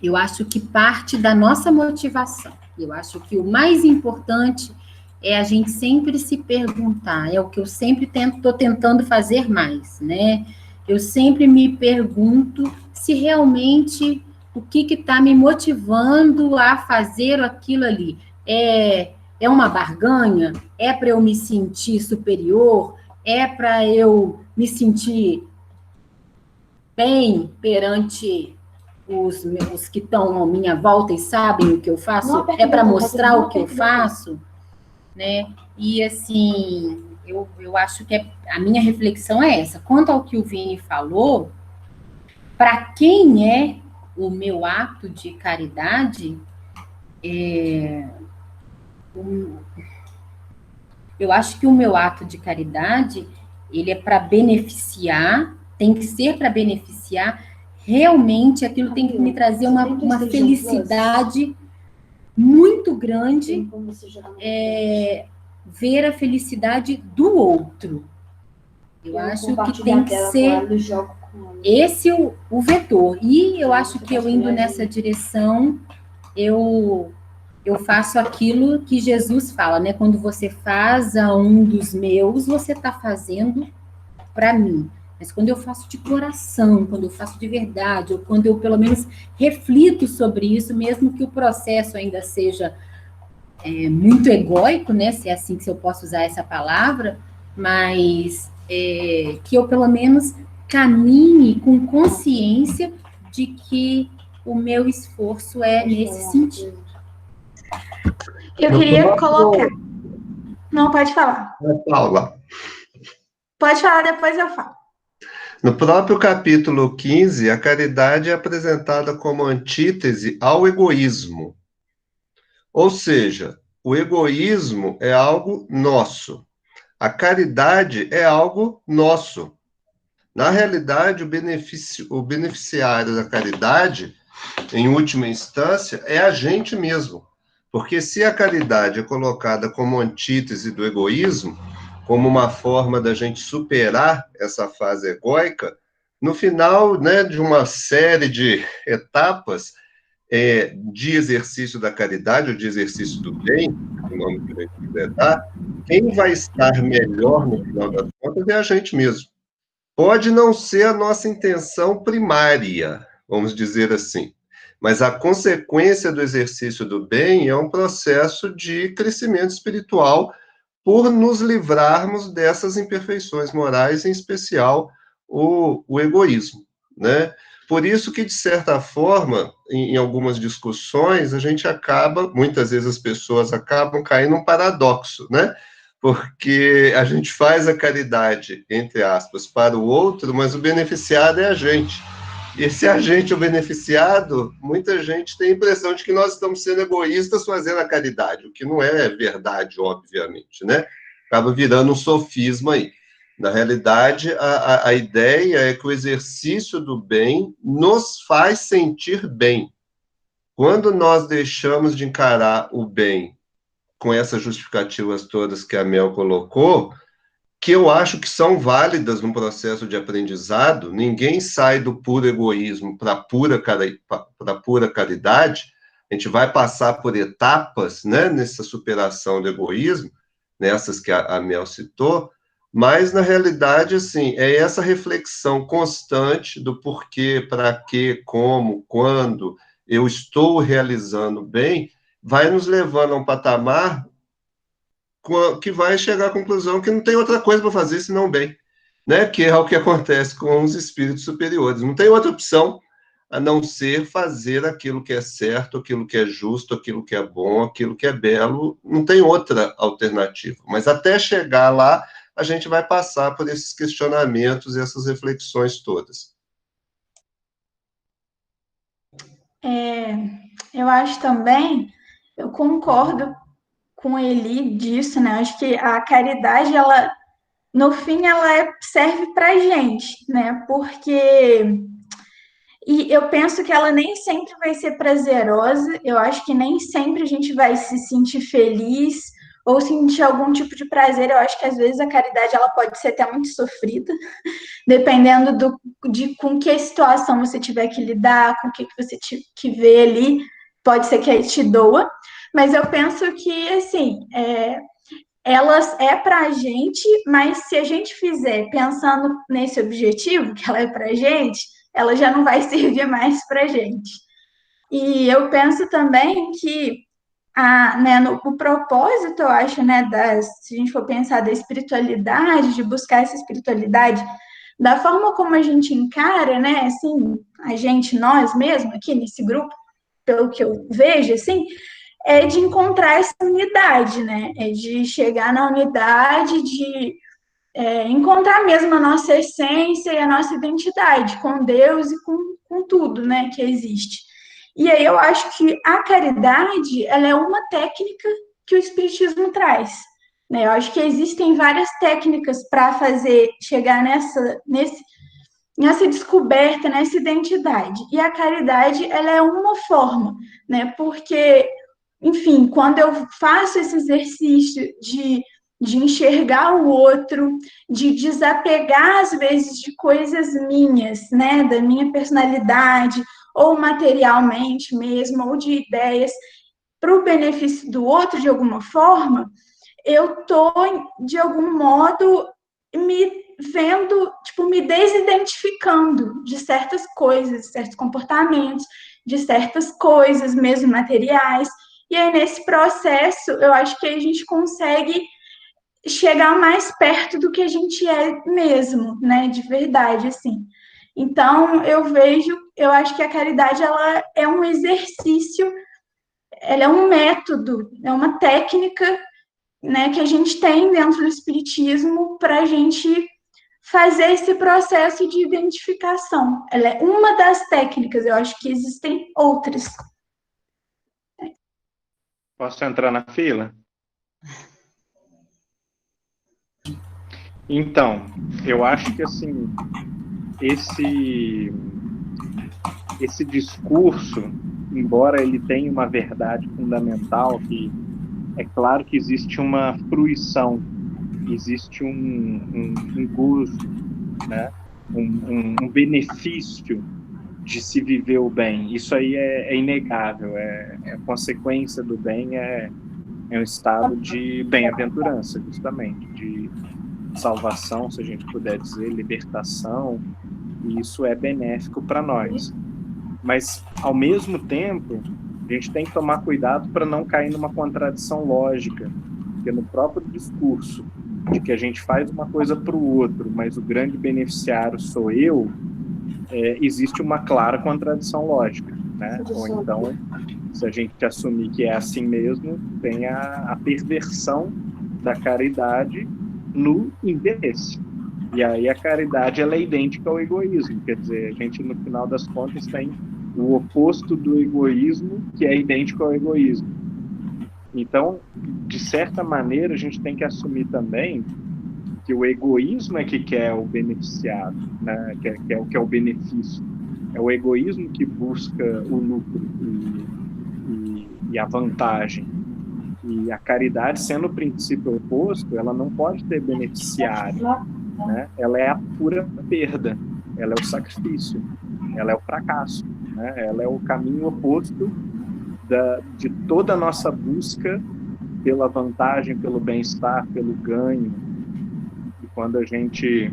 eu acho que parte da nossa motivação. Eu acho que o mais importante é a gente sempre se perguntar, é o que eu sempre estou tentando fazer mais, né? Eu sempre me pergunto se realmente o que está me motivando a fazer aquilo ali. É uma barganha? É para eu me sentir superior? É para eu me sentir bem perante os que estão à minha volta e sabem o que eu faço? É para mostrar o que eu faço? Né? E, assim, eu acho que a minha reflexão é essa. Quanto ao que o Vini falou, para quem é o meu ato de caridade, eu acho que o meu ato de caridade, ele é para beneficiar, tem que ser para beneficiar, realmente aquilo tem que me trazer uma felicidade muito grande, ver a felicidade do outro. Eu acho que tem que ser esse o vetor. E eu acho que eu indo nessa direção, eu faço aquilo que Jesus fala, né? Quando você faz a um dos meus, você está fazendo para mim. Mas quando eu faço de coração, quando eu faço de verdade, ou quando eu pelo menos reflito sobre isso, mesmo que o processo ainda seja muito egóico, né? Se é assim que eu posso usar essa palavra, mas que eu pelo menos caminhe com consciência de que o meu esforço é nesse sentido. Eu queria colocar. Não, pode falar. Paula. Pode falar, depois eu falo. No próprio capítulo 15, a caridade é apresentada como antítese ao egoísmo. Ou seja, o egoísmo é algo nosso. A caridade é algo nosso. Na realidade, o beneficiário da caridade, em última instância, é a gente mesmo. Porque se a caridade é colocada como antítese do egoísmo, como uma forma da gente superar essa fase egóica, no final, né, de uma série de etapas de exercício da caridade ou de exercício do bem, o nome que a gente quiser dar, quem vai estar melhor no final das contas é a gente mesmo. Pode não ser a nossa intenção primária, vamos dizer assim, mas a consequência do exercício do bem é um processo de crescimento espiritual por nos livrarmos dessas imperfeições morais, em especial o egoísmo, né? Por isso que, de certa forma, em algumas discussões, a gente acaba, muitas vezes as pessoas acabam caindo num paradoxo, né? Porque a gente faz a caridade, entre aspas, para o outro, mas o beneficiado é a gente. E se a gente é o beneficiado, muita gente tem a impressão de que nós estamos sendo egoístas fazendo a caridade, o que não é verdade, obviamente, né? Acaba virando um sofisma aí. Na realidade, a ideia é que o exercício do bem nos faz sentir bem. Quando nós deixamos de encarar o bem com essas justificativas todas que a Mel colocou, que eu acho que são válidas no processo de aprendizado. Ninguém sai do puro egoísmo para a pura caridade. A gente vai passar por etapas, né, nessa superação do egoísmo, nessas que a Mel citou, mas, na realidade, assim, é essa reflexão constante do porquê, para quê, como, quando eu estou realizando bem, vai nos levando a um patamar que vai chegar à conclusão que não tem outra coisa para fazer senão bem, né? Que é o que acontece com os espíritos superiores. Não tem outra opção a não ser fazer aquilo que é certo, aquilo que é justo, aquilo que é bom, aquilo que é belo. Não tem outra alternativa. Mas até chegar lá, a gente vai passar por esses questionamentos e essas reflexões todas. Eu acho também, eu concordo com ele disso, né? Acho que a caridade, ela, no fim, ela serve para gente, né? Porque e eu penso que ela nem sempre vai ser prazerosa, eu acho que nem sempre a gente vai se sentir feliz ou sentir algum tipo de prazer. Eu acho que às vezes a caridade ela pode ser até muito sofrida, dependendo de com que situação você tiver que lidar, com o que você que vê ali, pode ser que te doa. Mas eu penso que, assim, elas é para a gente, mas se a gente fizer pensando nesse objetivo, que ela é para a gente, ela já não vai servir mais para a gente. E eu penso também que o propósito, eu acho, né, se a gente for pensar da espiritualidade, de buscar essa espiritualidade, da forma como a gente encara, né, assim, nós mesmos, aqui nesse grupo, pelo que eu vejo, assim, é de encontrar essa unidade, né, é de chegar na unidade, de encontrar mesmo a nossa essência e a nossa identidade com Deus e com tudo, né, que existe. E aí eu acho que a caridade, ela é uma técnica que o Espiritismo traz, né? Eu acho que existem várias técnicas para chegar nessa descoberta, nessa identidade. E a caridade, ela é uma forma, né? Porque, enfim, quando eu faço esse exercício de enxergar o outro, de desapegar, às vezes, de coisas minhas, né, da minha personalidade, ou materialmente mesmo, ou de ideias, para o benefício do outro, de alguma forma, eu estou, de algum modo, me vendo, tipo, me desidentificando de certas coisas, de certos comportamentos, de certas coisas, mesmo materiais. E aí, nesse processo, eu acho que a gente consegue chegar mais perto do que a gente é mesmo, né, de verdade, assim. Então, eu acho que a caridade, ela é um exercício, ela é um método, é uma técnica, né, que a gente tem dentro do Espiritismo para a gente fazer esse processo de identificação. Ela é uma das técnicas, eu acho que existem outras. Posso entrar na fila? Então, eu acho que assim, esse discurso, embora ele tenha uma verdade fundamental, que é claro que existe uma fruição, existe um gozo, né? um benefício de se viver o bem. Isso aí é inegável, é consequência do bem, é um estado de bem-aventurança, justamente, de salvação, se a gente puder dizer, libertação, e isso é benéfico para nós. Mas, ao mesmo tempo, a gente tem que tomar cuidado para não cair numa contradição lógica, porque no próprio discurso de que a gente faz uma coisa para o outro, mas o grande beneficiário sou eu, existe uma clara contradição lógica, né? Ou então, se a gente assumir que é assim mesmo, tem a perversão da caridade no interesse. E aí a caridade, ela é idêntica ao egoísmo, quer dizer, a gente no final das contas tem o oposto do egoísmo, que é idêntico ao egoísmo. Então, de certa maneira, a gente tem que assumir também que o egoísmo é que quer o beneficiado, né? que é o benefício. É o egoísmo que busca o lucro e a vantagem. E a caridade, sendo o princípio oposto, ela não pode ter beneficiário, né? Ela é a pura perda, ela é o sacrifício, ela é o fracasso, né? Ela é o caminho oposto de toda a nossa busca pela vantagem, pelo bem-estar, pelo ganho. E quando a gente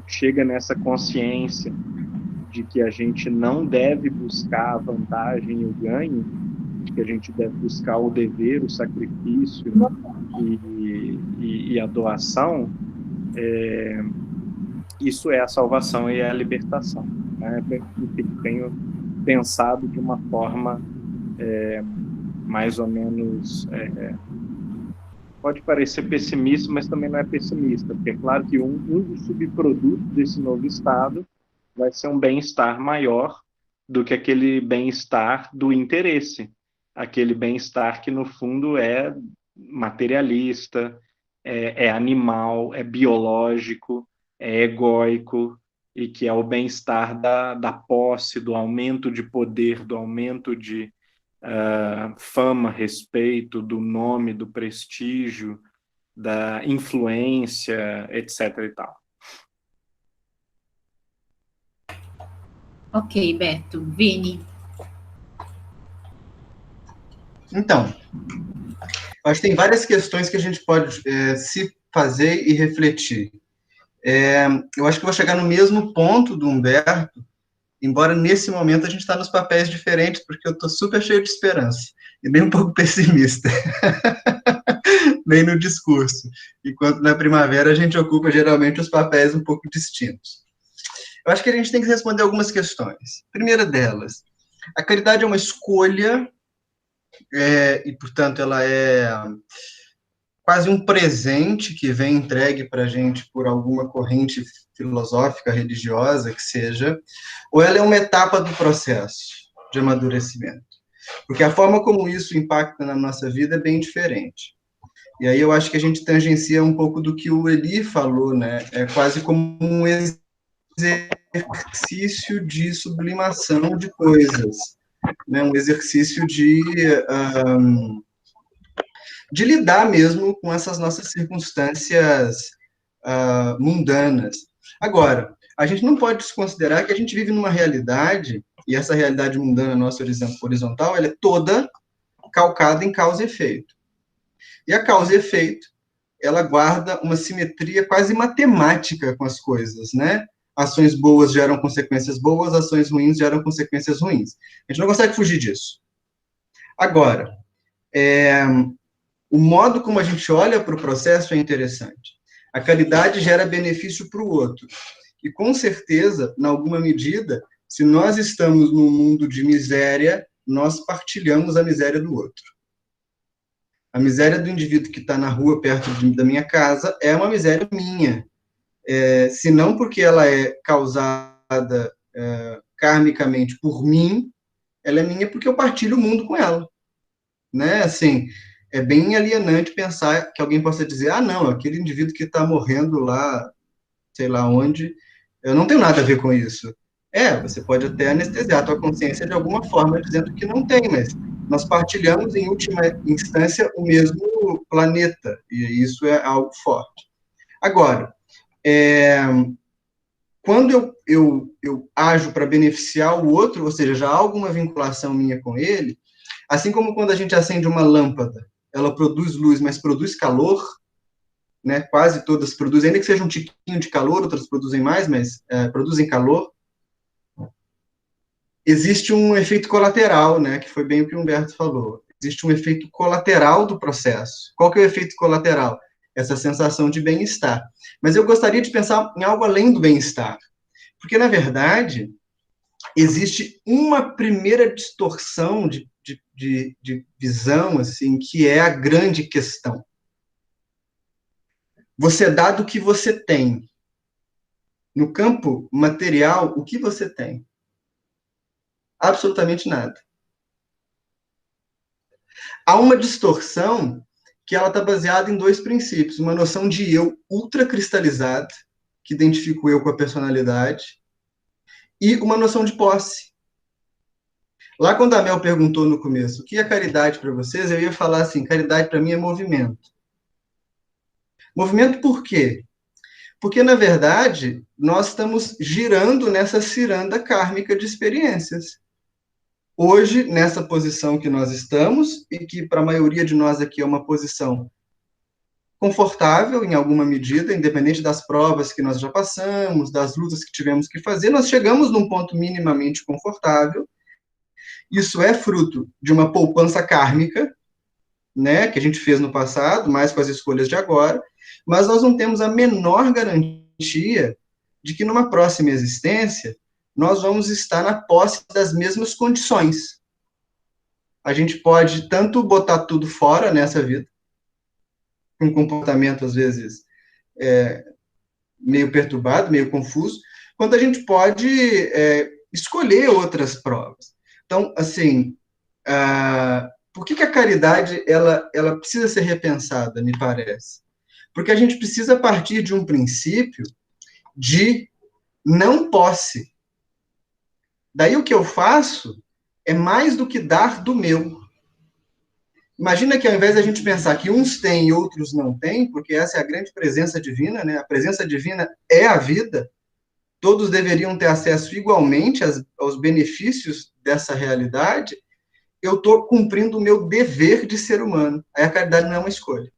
chega nessa consciência de que a gente não deve buscar a vantagem e o ganho, de que a gente deve buscar o dever, o sacrifício e a doação, isso é a salvação e é a libertação, né? Enfim, tenho pensado de uma forma mais ou menos... pode parecer pessimista, mas também não é pessimista, porque é claro que um dos subprodutos desse novo estado vai ser um bem-estar maior do que aquele bem-estar do interesse, aquele bem-estar que, no fundo, é materialista, é animal, é biológico, é egóico, e que é o bem-estar da posse, do aumento de poder, do aumento de fama, respeito, do nome, do prestígio, da influência, etc. e tal. Ok, Beto. Vini. Então, acho que tem várias questões que a gente pode se fazer e refletir. Eu acho que eu vou chegar no mesmo ponto do Humberto, embora nesse momento a gente está nos papéis diferentes, porque eu estou super cheio de esperança, e bem um pouco pessimista, bem no discurso, enquanto na primavera a gente ocupa geralmente os papéis um pouco distintos. Eu acho que a gente tem que responder algumas questões. Primeira delas, a caridade é uma escolha, e, portanto, ela é quase um presente que vem entregue para a gente por alguma corrente filosófica, religiosa, que seja, ou ela é uma etapa do processo de amadurecimento? Porque a forma como isso impacta na nossa vida é bem diferente. E aí eu acho que a gente tangencia um pouco do que o Eli falou, né? É quase como um exercício de sublimação de coisas, né? Um exercício de lidar mesmo com essas nossas circunstâncias mundanas. Agora, a gente não pode desconsiderar que a gente vive numa realidade, e essa realidade mundana nossa horizontal, ela é toda calcada em causa e efeito. E a causa e efeito, ela guarda uma simetria quase matemática com as coisas, né? Ações boas geram consequências boas, ações ruins geram consequências ruins. A gente não consegue fugir disso. Agora, o modo como a gente olha para o processo é interessante. A caridade gera benefício para o outro. E, com certeza, em alguma medida, se nós estamos num mundo de miséria, nós partilhamos a miséria do outro. A miséria do indivíduo que está na rua, perto da minha casa, é uma miséria minha. Se não porque ela é causada karmicamente por mim, ela é minha porque eu partilho o mundo com ela. Né? Assim, é bem alienante pensar que alguém possa dizer, não, aquele indivíduo que está morrendo lá, sei lá onde, eu não tenho nada a ver com isso. Você pode até anestesiar a tua consciência de alguma forma, dizendo que não tem, mas nós partilhamos, em última instância, o mesmo planeta, e isso é algo forte. Agora, quando eu ajo para beneficiar o outro, ou seja, já há alguma vinculação minha com ele, assim como quando a gente acende uma lâmpada, ela produz luz, mas produz calor, né? Quase todas produzem, ainda que seja um tiquinho de calor, outras produzem mais, mas produzem calor. Existe um efeito colateral, né? Que foi bem o que o Humberto falou. Existe um efeito colateral do processo. Qual que é o efeito colateral? Essa sensação de bem-estar. Mas eu gostaria de pensar em algo além do bem-estar. Porque, na verdade, existe uma primeira distorção de visão, assim, que é a grande questão. Você dá do que você tem. No campo material, o que você tem? Absolutamente nada. Há uma distorção que ela está baseada em dois princípios. Uma noção de eu ultracristalizada, que identifica o eu com a personalidade, e uma noção de posse. Lá quando a Mel perguntou no começo, o que é caridade para vocês? Eu ia falar assim, caridade para mim é movimento. Movimento por quê? Porque, na verdade, nós estamos girando nessa ciranda kármica de experiências. Hoje, nessa posição que nós estamos, e que para a maioria de nós aqui é uma posição confortável, em alguma medida, independente das provas que nós já passamos, das lutas que tivemos que fazer, nós chegamos num ponto minimamente confortável. Isso é fruto de uma poupança kármica, né, que a gente fez no passado, mais com as escolhas de agora, mas nós não temos a menor garantia de que numa próxima existência nós vamos estar na posse das mesmas condições. A gente pode tanto botar tudo fora nessa vida, com um comportamento, às vezes, meio perturbado, meio confuso, quanto a gente pode escolher outras provas. Então, assim, por que a caridade ela precisa ser repensada, me parece? Porque a gente precisa partir de um princípio de não posse. Daí o que eu faço é mais do que dar do meu. Imagina que ao invés da gente pensar que uns têm e outros não têm, porque essa é a grande presença divina, né? A presença divina é a vida, todos deveriam ter acesso igualmente aos benefícios dessa realidade, eu estou cumprindo o meu dever de ser humano. Aí a caridade não é uma escolha.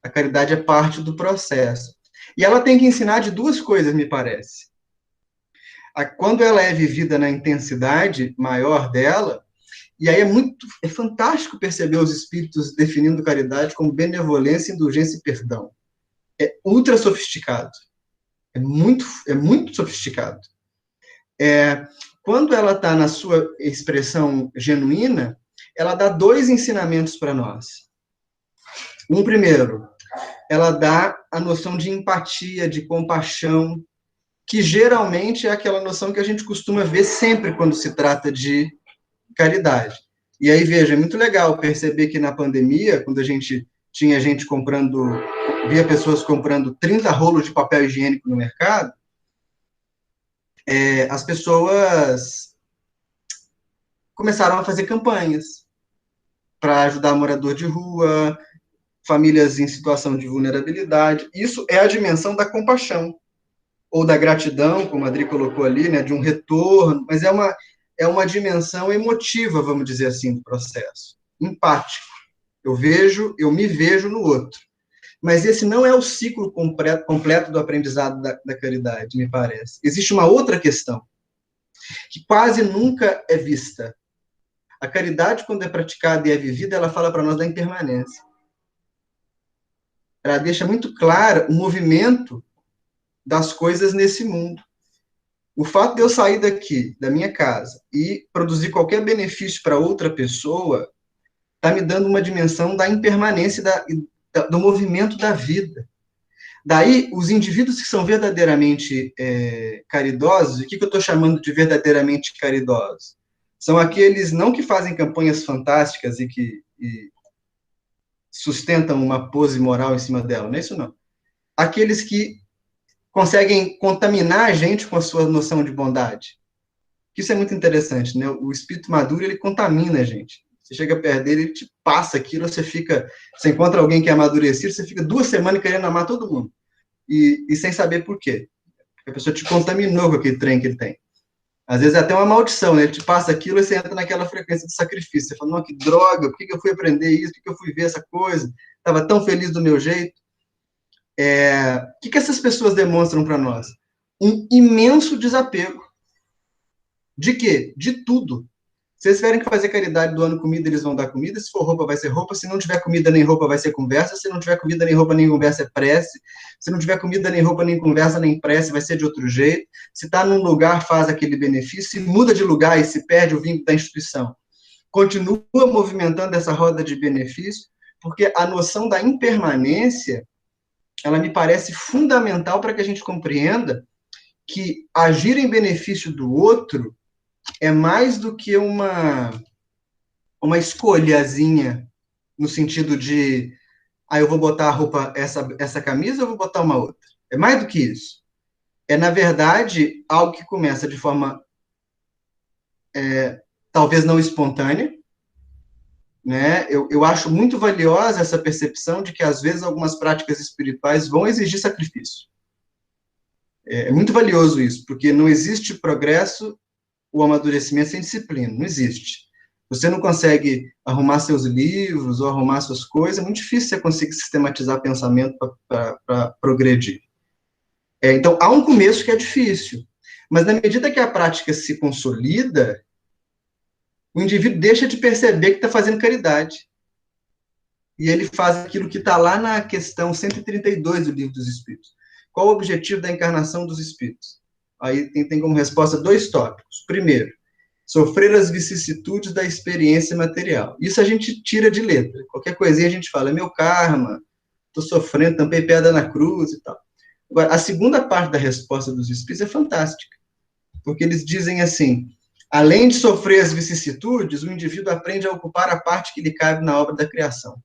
A caridade é parte do processo. E ela tem que ensinar de duas coisas, me parece. Quando ela é vivida na intensidade maior dela, e aí é fantástico perceber os espíritos definindo caridade como benevolência, indulgência e perdão. É ultra sofisticado. É muito sofisticado. Quando ela está na sua expressão genuína, ela dá dois ensinamentos para nós. Um primeiro, ela dá a noção de empatia, de compaixão, que geralmente é aquela noção que a gente costuma ver sempre quando se trata de caridade. E aí, veja, é muito legal perceber que na pandemia, quando a gente tinha gente via pessoas comprando 30 rolos de papel higiênico no mercado, as pessoas começaram a fazer campanhas para ajudar morador de rua, famílias em situação de vulnerabilidade. Isso é a dimensão da compaixão, ou da gratidão, como a Adri colocou ali, né, de um retorno, mas é uma dimensão emotiva, vamos dizer assim, do processo. Empático. Eu me vejo no outro. Mas esse não é o ciclo completo do aprendizado da caridade, me parece. Existe uma outra questão, que quase nunca é vista. A caridade, quando é praticada e é vivida, ela fala para nós da impermanência. Ela deixa muito claro o movimento das coisas nesse mundo. O fato de eu sair daqui, da minha casa, e produzir qualquer benefício para outra pessoa, está me dando uma dimensão da impermanência do movimento da vida. Daí, os indivíduos que são verdadeiramente caridosos, e o que eu estou chamando de verdadeiramente caridosos? São aqueles não que fazem campanhas fantásticas e que sustentam uma pose moral em cima dela, não é isso não. Aqueles que conseguem contaminar a gente com a sua noção de bondade. Isso é muito interessante, né? O espírito maduro, ele contamina a gente. Você chega perto dele, ele te passa aquilo, você encontra alguém que é amadurecido, você fica 2 semanas querendo amar todo mundo. E sem saber por quê. Porque a pessoa te contaminou com aquele trem que ele tem. Às vezes é até uma maldição, né? Ele te passa aquilo e você entra naquela frequência de sacrifício. Você fala, não, que droga, por que eu fui aprender isso? Por que eu fui ver essa coisa? Estava tão feliz do meu jeito. O que essas pessoas demonstram para nós? Um imenso desapego. De quê? De tudo. Se eles tiverem que fazer caridade doando comida, eles vão dar comida. Se for roupa, vai ser roupa. Se não tiver comida nem roupa, vai ser conversa. Se não tiver comida nem roupa nem conversa, é prece. Se não tiver comida nem roupa nem conversa nem prece, vai ser de outro jeito. Se está num lugar, faz aquele benefício. Se muda de lugar e se perde o vínculo da instituição, continua movimentando essa roda de benefício, porque a noção da impermanência, ela me parece fundamental para que a gente compreenda que agir em benefício do outro é mais do que uma escolhazinha, no sentido de, eu vou botar a roupa, essa camisa, ou vou botar uma outra. É mais do que isso. É, na verdade, algo que começa de forma talvez não espontânea, né? Eu acho muito valiosa essa percepção de que, às vezes, algumas práticas espirituais vão exigir sacrifício. É muito valioso isso, porque não existe progresso ou amadurecimento sem disciplina, não existe. Você não consegue arrumar seus livros ou arrumar suas coisas, é muito difícil você conseguir sistematizar pensamento para progredir. Então, há um começo que é difícil, mas na medida que a prática se consolida, o indivíduo deixa de perceber que está fazendo caridade. E ele faz aquilo que está lá na questão 132 do Livro dos Espíritos. Qual o objetivo da encarnação dos espíritos? Aí tem como resposta 2 tópicos. Primeiro, sofrer as vicissitudes da experiência material. Isso a gente tira de letra. Qualquer coisinha a gente fala, é meu karma, estou sofrendo, tampei pedra na cruz e tal. Agora, a segunda parte da resposta dos espíritos é fantástica, porque eles dizem assim, além de sofrer as vicissitudes, o indivíduo aprende a ocupar a parte que lhe cabe na obra da criação.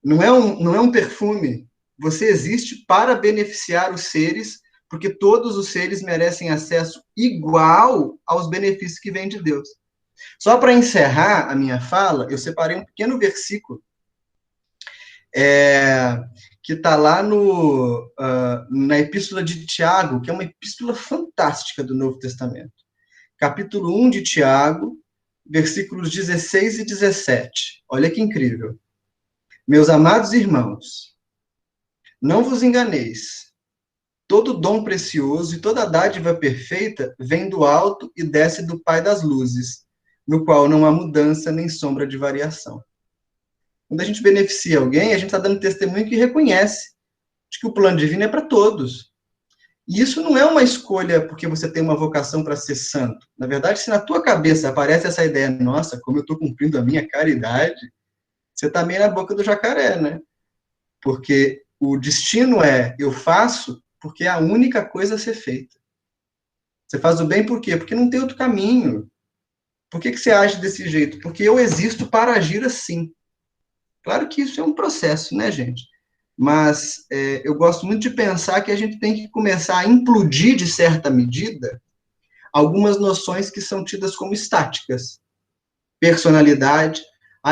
Não é um perfume. Você existe para beneficiar os seres, porque todos os seres merecem acesso igual aos benefícios que vêm de Deus. Só para encerrar a minha fala, eu separei um pequeno versículo que está lá na Epístola de Tiago, que é uma epístola fantástica do Novo Testamento. Capítulo 1 de Tiago, versículos 16 e 17. Olha que incrível. Meus amados irmãos, não vos enganeis. Todo dom precioso e toda dádiva perfeita vem do alto e desce do Pai das luzes, no qual não há mudança nem sombra de variação. Quando a gente beneficia alguém, a gente está dando testemunho que reconhece de que o plano divino é para todos. E isso não é uma escolha porque você tem uma vocação para ser santo. Na verdade, se na tua cabeça aparece essa ideia, nossa, como eu estou cumprindo a minha caridade, você está meio na boca do jacaré, né? Porque o destino eu faço porque é a única coisa a ser feita. Você faz o bem por quê? Porque não tem outro caminho. Por que você age desse jeito? Porque eu existo para agir assim. Claro que isso é um processo, né, gente? Mas eu gosto muito de pensar que a gente tem que começar a implodir, de certa medida, algumas noções que são tidas como estáticas. Personalidade.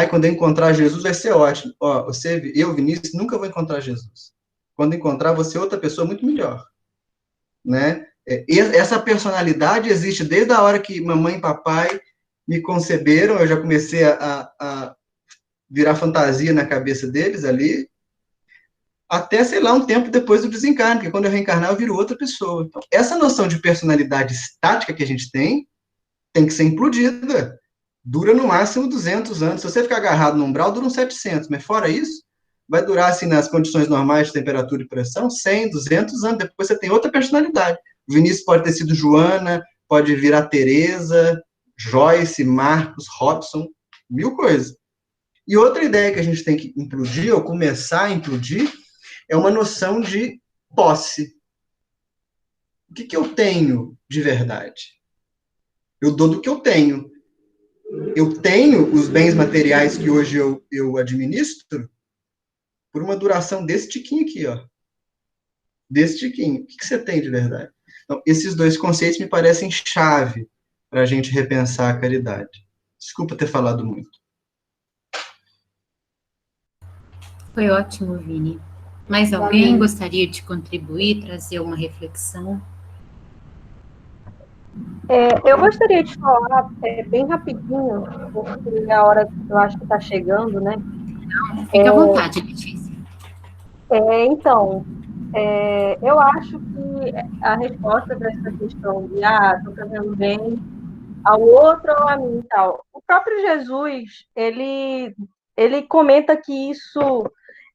Quando eu encontrar Jesus vai ser ótimo. Eu, Vinícius, nunca vou encontrar Jesus. Quando encontrar, você é outra pessoa muito melhor. Né? Essa personalidade existe desde a hora que mamãe e papai me conceberam, eu já comecei a virar fantasia na cabeça deles ali, até, sei lá, um tempo depois do desencarne, porque quando eu reencarnar eu viro outra pessoa. Então, essa noção de personalidade estática que a gente tem que ser implodida. Dura no máximo 200 anos. Se você ficar agarrado no umbral, dura uns 700, mas fora isso, vai durar, assim, nas condições normais de temperatura e pressão, 100, 200 anos, depois você tem outra personalidade. O Vinícius pode ter sido Joana, pode virar Teresa, Joyce, Marcos, Robson, 1000 coisas. E outra ideia que a gente tem que implodir, ou começar a implodir, é uma noção de posse. O que eu tenho de verdade? Eu dou do que eu tenho. Eu tenho os bens materiais que hoje eu administro por uma duração desse tiquinho aqui, ó. Desse tiquinho. O que você tem de verdade? Então, esses 2 conceitos me parecem chave para a gente repensar a caridade. Desculpa ter falado muito. Foi ótimo, Vini. Mais alguém gostaria de contribuir, trazer uma reflexão? Eu gostaria de falar bem rapidinho, porque a hora eu acho que está chegando, né? Não, fica à vontade, Letícia. Então, eu acho que a resposta para essa questão de estou fazendo bem ao outro ou a mim e tal, o próprio Jesus, ele comenta que isso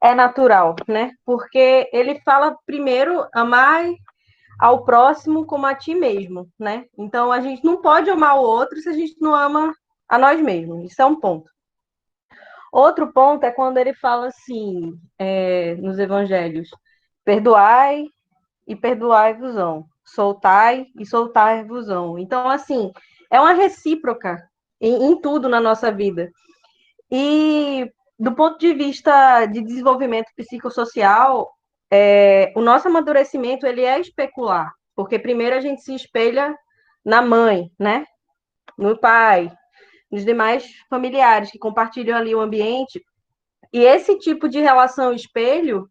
é natural, né? Porque ele fala primeiro, amai ao próximo como a ti mesmo, né? Então, a gente não pode amar o outro se a gente não ama a nós mesmos. Isso é um ponto. Outro ponto é quando ele fala assim, nos evangelhos, perdoai e perdoai-vos-ão, soltai e soltai-vos-ão. Então, assim, é uma recíproca em tudo na nossa vida. E, do ponto de vista de desenvolvimento psicossocial, o nosso amadurecimento ele é especular, porque primeiro a gente se espelha na mãe, né? No pai, nos demais familiares que compartilham ali o ambiente. E esse tipo de relação espelho,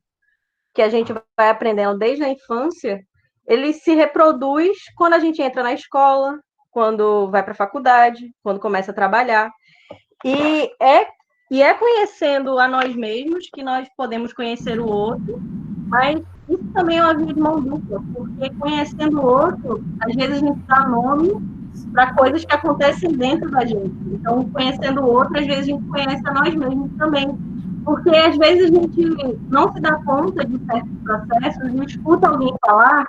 que a gente vai aprendendo desde a infância, ele se reproduz quando a gente entra na escola, quando vai para a faculdade, quando começa a trabalhar. E é conhecendo a nós mesmos que nós podemos conhecer o outro, mas isso também é uma via de mão dupla, porque conhecendo o outro, às vezes a gente dá nome para coisas que acontecem dentro da gente. Então, conhecendo o outro, às vezes a gente conhece a nós mesmos também. Porque às vezes a gente não se dá conta de certos processos e escuta alguém falar,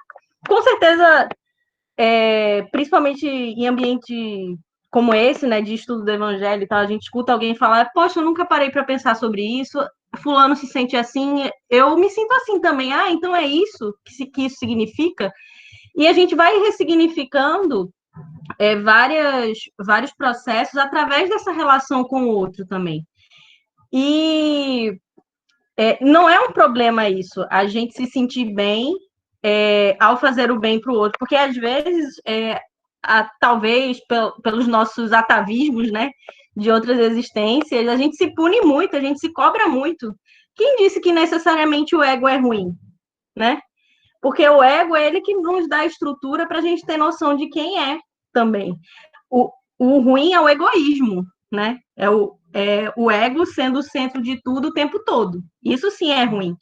com certeza, principalmente em ambiente como esse, né, de estudo do evangelho e tal, a gente escuta alguém falar, poxa, eu nunca parei para pensar sobre isso, fulano se sente assim, eu me sinto assim também, então é isso que isso significa, e a gente vai ressignificando vários processos através dessa relação com o outro também. E não é um problema isso, a gente se sentir bem ao fazer o bem para o outro, porque às vezes, talvez pelos nossos atavismos, né, de outras existências, a gente se pune muito, a gente se cobra muito. Quem disse que necessariamente o ego é ruim, né? Porque o ego é ele que nos dá a estrutura para a gente ter noção de quem é também. O ruim é o egoísmo, né? É o ego sendo o centro de tudo o tempo todo. Isso sim é ruim.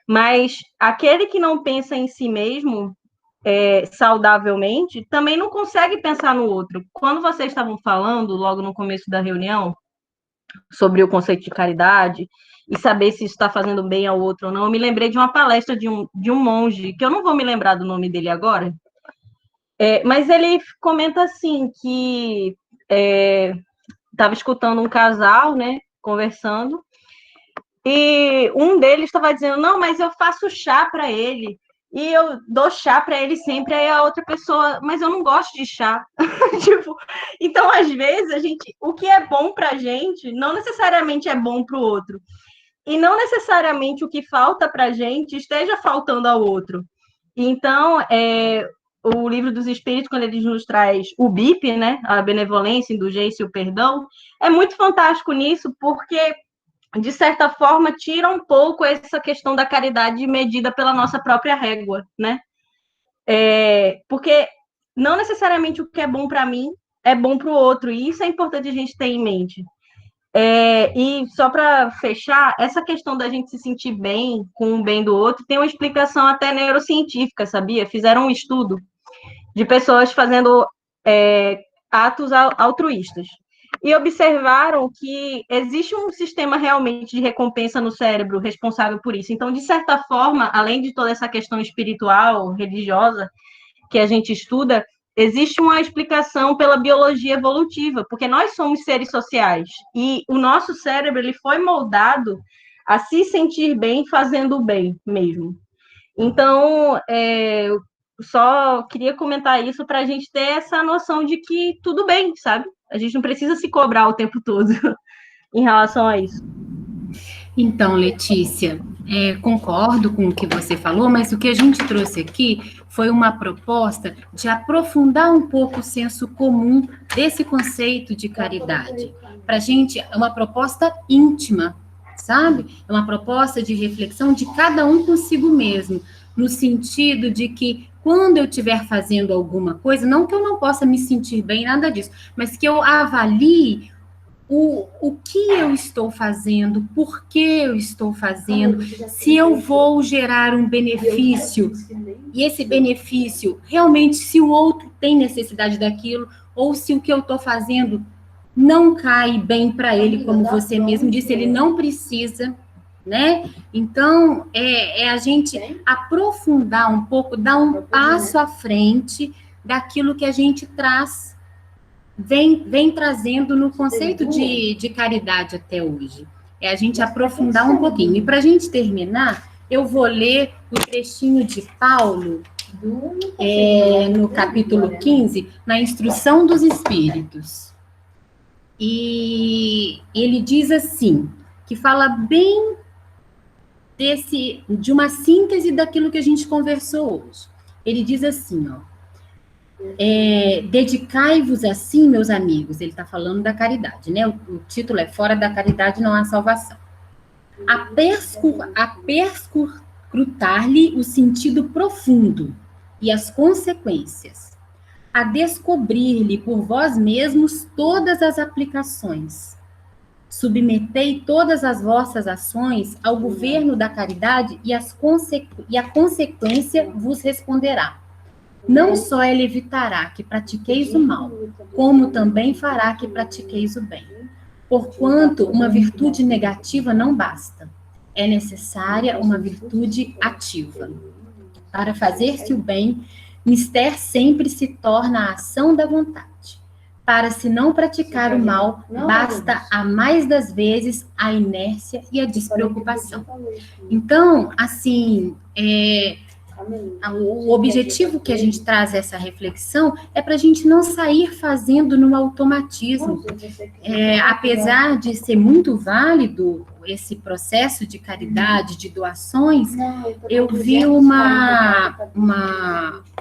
Mas aquele que não pensa em si mesmo saudavelmente, também não consegue pensar no outro. Quando vocês estavam falando, logo no começo da reunião, sobre o conceito de caridade e saber se isso está fazendo bem ao outro ou não, eu me lembrei de uma palestra de um monge, que eu não vou me lembrar do nome dele agora, mas ele comenta assim, que estava escutando um casal, né, conversando, e um deles estava dizendo, não, mas eu faço chá para ele, e eu dou chá para ele sempre, aí a outra pessoa, mas eu não gosto de chá. Tipo, então, às vezes, o que é bom para a gente, não necessariamente é bom para o outro. E não necessariamente o que falta para a gente esteja faltando ao outro. Então, o Livro dos Espíritos, quando ele nos traz o BIP, né, a benevolência, a indulgência e o perdão, é muito fantástico nisso, porque de certa forma, tira um pouco essa questão da caridade medida pela nossa própria régua, né? Porque não necessariamente o que é bom para mim é bom para o outro, e isso é importante a gente ter em mente. E só para fechar, essa questão da gente se sentir bem com o bem do outro tem uma explicação até neurocientífica, sabia? Fizeram um estudo de pessoas fazendo atos altruístas. E observaram que existe um sistema realmente de recompensa no cérebro responsável por isso. Então, de certa forma, além de toda essa questão espiritual, religiosa, que a gente estuda, existe uma explicação pela biologia evolutiva, porque nós somos seres sociais. E o nosso cérebro ele foi moldado a se sentir bem fazendo o bem mesmo. Então, só queria comentar isso para a gente ter essa noção de que tudo bem, sabe? A gente não precisa se cobrar o tempo todo em relação a isso. Então, Letícia, concordo com o que você falou, mas o que a gente trouxe aqui foi uma proposta de aprofundar um pouco o senso comum desse conceito de caridade. Para a gente, é uma proposta íntima, sabe? É uma proposta de reflexão de cada um consigo mesmo, no sentido de que quando eu estiver fazendo alguma coisa, não que eu não possa me sentir bem, nada disso, mas que eu avalie o que eu estou fazendo, por que eu estou fazendo, se eu vou gerar um benefício, e esse benefício, realmente, se o outro tem necessidade daquilo, ou se o que eu estou fazendo não cai bem para ele, como você mesmo disse, ele não precisa, né? Então, a gente aprofundar um pouco, dar um passo à frente daquilo que a gente vem trazendo no conceito de caridade até hoje. A gente aprofundar um pouquinho. E para a gente terminar, eu vou ler o trechinho de Paulo, no capítulo 15, na Instrução dos Espíritos. E ele diz assim, que fala bem de uma síntese daquilo que a gente conversou hoje. Ele diz assim, Dedicai-vos assim, meus amigos, ele está falando da caridade, né? O título é Fora da Caridade Não Há Salvação. A perscrutar-lhe o sentido profundo e as consequências, a descobrir-lhe por vós mesmos todas as aplicações. Submetei todas as vossas ações ao governo da caridade e a consequência vos responderá. Não só ele evitará que pratiqueis o mal, como também fará que pratiqueis o bem. Porquanto uma virtude negativa não basta. É necessária uma virtude ativa. Para fazer-se o bem, mister sempre se torna a ação da vontade. Para se não praticar o mal, basta a mais das vezes a inércia e a despreocupação. Então, assim, o objetivo que a gente traz essa reflexão é para a gente não sair fazendo no automatismo. Apesar de ser muito válido esse processo de caridade, de doações, eu vi uma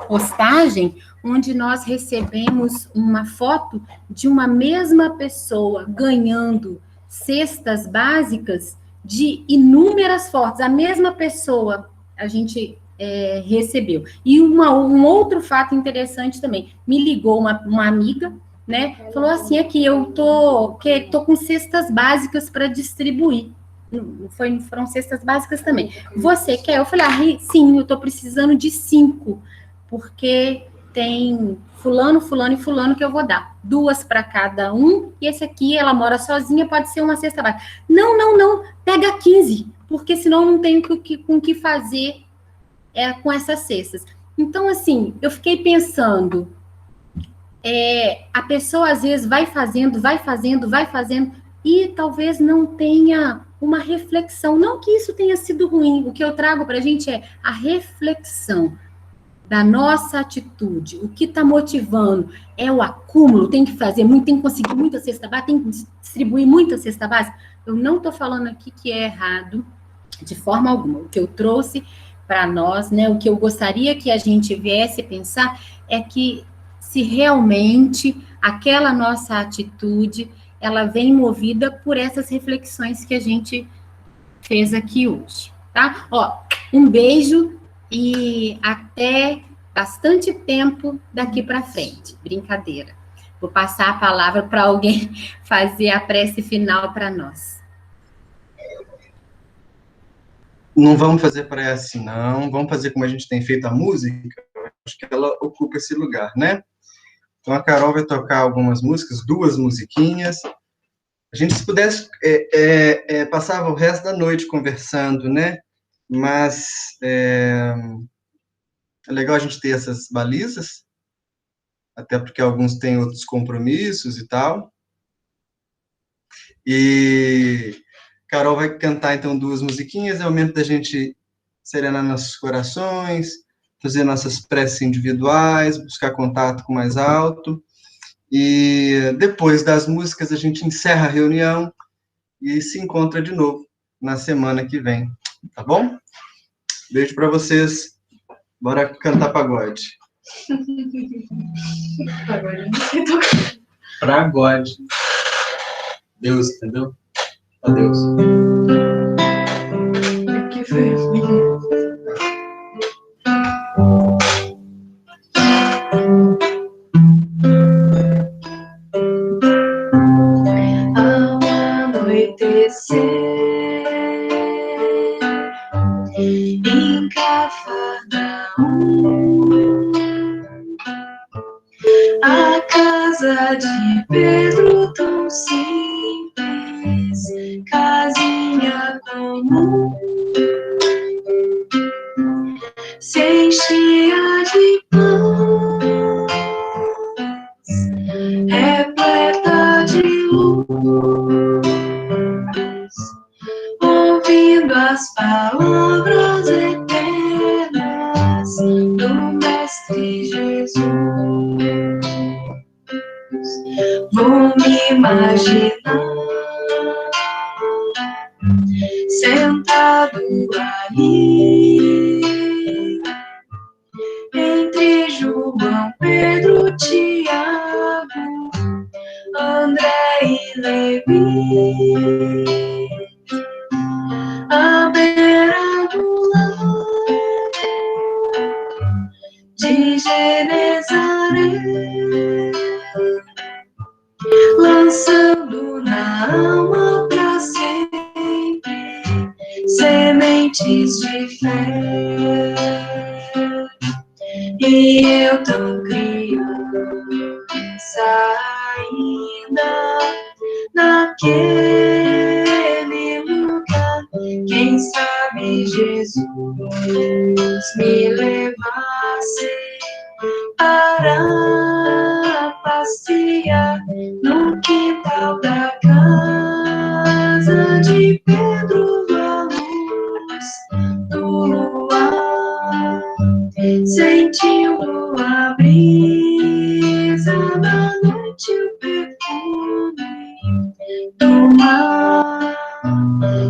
postagem onde nós recebemos uma foto de uma mesma pessoa ganhando cestas básicas de inúmeras fotos. A mesma pessoa, a gente recebeu. E um outro fato interessante também, me ligou uma amiga, né, falou assim, aqui, eu tô com cestas básicas para distribuir. Foram cestas básicas também. Você quer? Eu falei, sim, eu tô precisando de 5, porque tem fulano, fulano e fulano que eu vou dar. 2 para cada um, e esse aqui, ela mora sozinha, pode ser uma cesta básica. Não, pega 15, porque senão eu não tenho com o que fazer com essas cestas. Então, assim, eu fiquei pensando, a pessoa às vezes vai fazendo, e talvez não tenha uma reflexão. Não que isso tenha sido ruim, o que eu trago para a gente é a reflexão da nossa atitude, o que está motivando, é o acúmulo, tem que fazer muito, tem que conseguir muita cesta básica, tem que distribuir muita cesta básica. Eu não estou falando aqui que é errado, de forma alguma. O que eu trouxe para nós, né, o que eu gostaria que a gente viesse pensar é que se realmente aquela nossa atitude, ela vem movida por essas reflexões que a gente fez aqui hoje, tá? Um beijo e até bastante tempo daqui para frente. Brincadeira. Vou passar a palavra para alguém fazer a prece final para nós. Não vamos fazer prece, não. Vamos fazer como a gente tem feito a música. Acho que ela ocupa esse lugar, né? Então, a Carol vai tocar algumas músicas, 2 musiquinhas. A gente, se pudesse, passava o resto da noite conversando, né? Mas é legal a gente ter essas balizas, até porque alguns têm outros compromissos e tal. E Carol vai cantar, então, 2 musiquinhas, é o momento da gente serenar nossos corações, fazer nossas preces individuais, buscar contato com o mais alto. E depois das músicas, a gente encerra a reunião e se encontra de novo na semana que vem, tá bom? Beijo para vocês. Bora cantar pagode. Pagode. Deus, entendeu? Adeus. Que fez? Ao anoitecer em Cafarnaum, a casa de Pedro tão simples, casinha comum, se enchia de paz, repleta de luz, ouvindo as palavras eternas do Mestre Jesus. Vou me imaginar sentado ali entre João, Pedro levei à beira do lago de Genezaré, lançando na alma pra sempre sementes de fé. E eu tão criança ainda naquele lugar, quem sabe Jesus me levasse para passear no quintal da casa de Pedro, à luz do luar, sentindo a brisa da noite, o perfume do mar.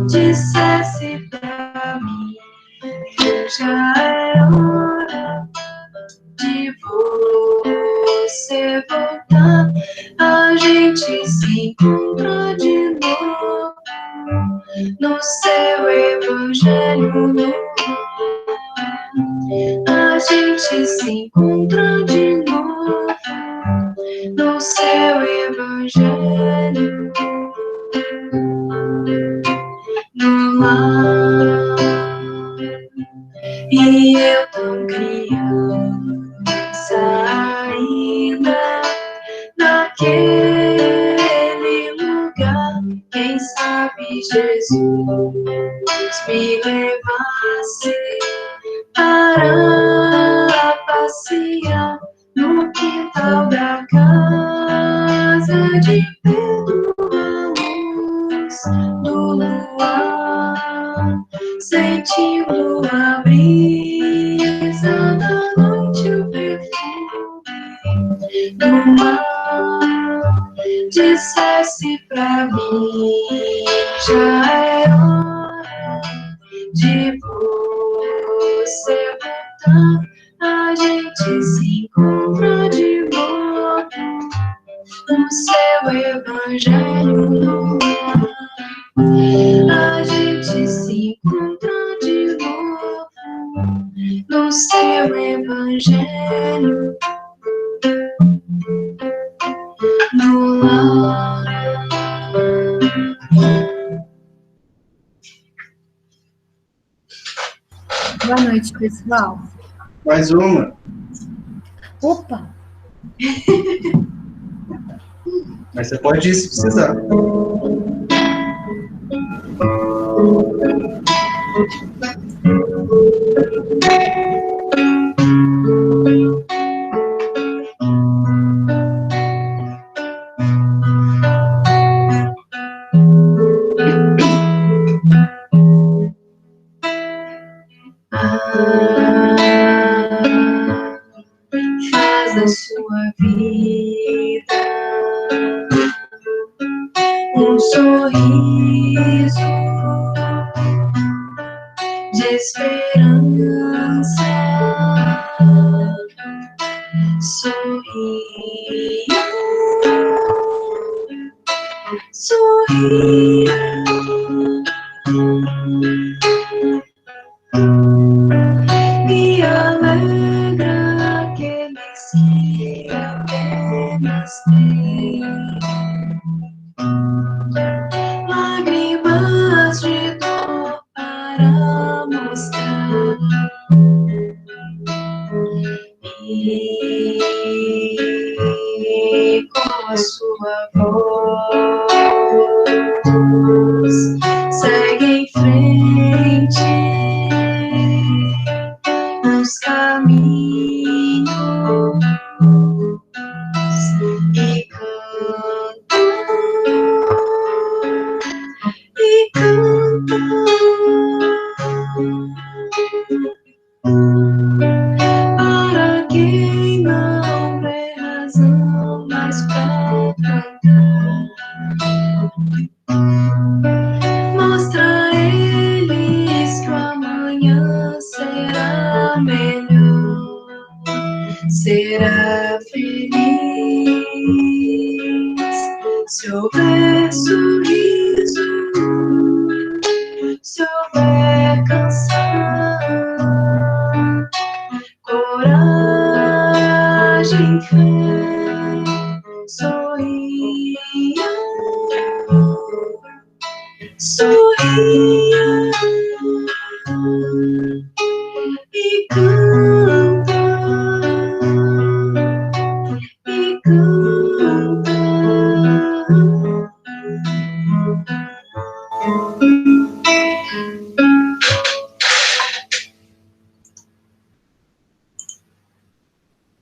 Dissesse pra mim, já é hora de você voltar. A gente se encontra de novo no seu evangelho novo. A gente se encontra de novo no seu evangelho no lar. E eu tão criança ainda naquele lugar, quem sabe Jesus me levasse para passear no quintal da casa de Pedro, à luz do luar, sentindo a brisa da noite, o perfume do mar. Dissesse pra mim, já é hora de você voltar. A gente se encontra de novo no seu evangelho no lar. A gente se encontra de novo no seu evangelho no lar. Boa noite, pessoal. Mais uma. Opa! Mas você pode ir se precisar. Faz da sua vida um sorriso de esperança. Sorria, sorria. Me alegra aqueles que apenas têm lágrimas de dor para mostrar. E com a sua voz segue em frente nos caminhos e canta, e canta. Para quem não vê razão mais pra cantar, mostra a eles que o amanhã será melhor, será feliz se houver houver sorriso, se houver canção, coragem, fé, sorria, sorria.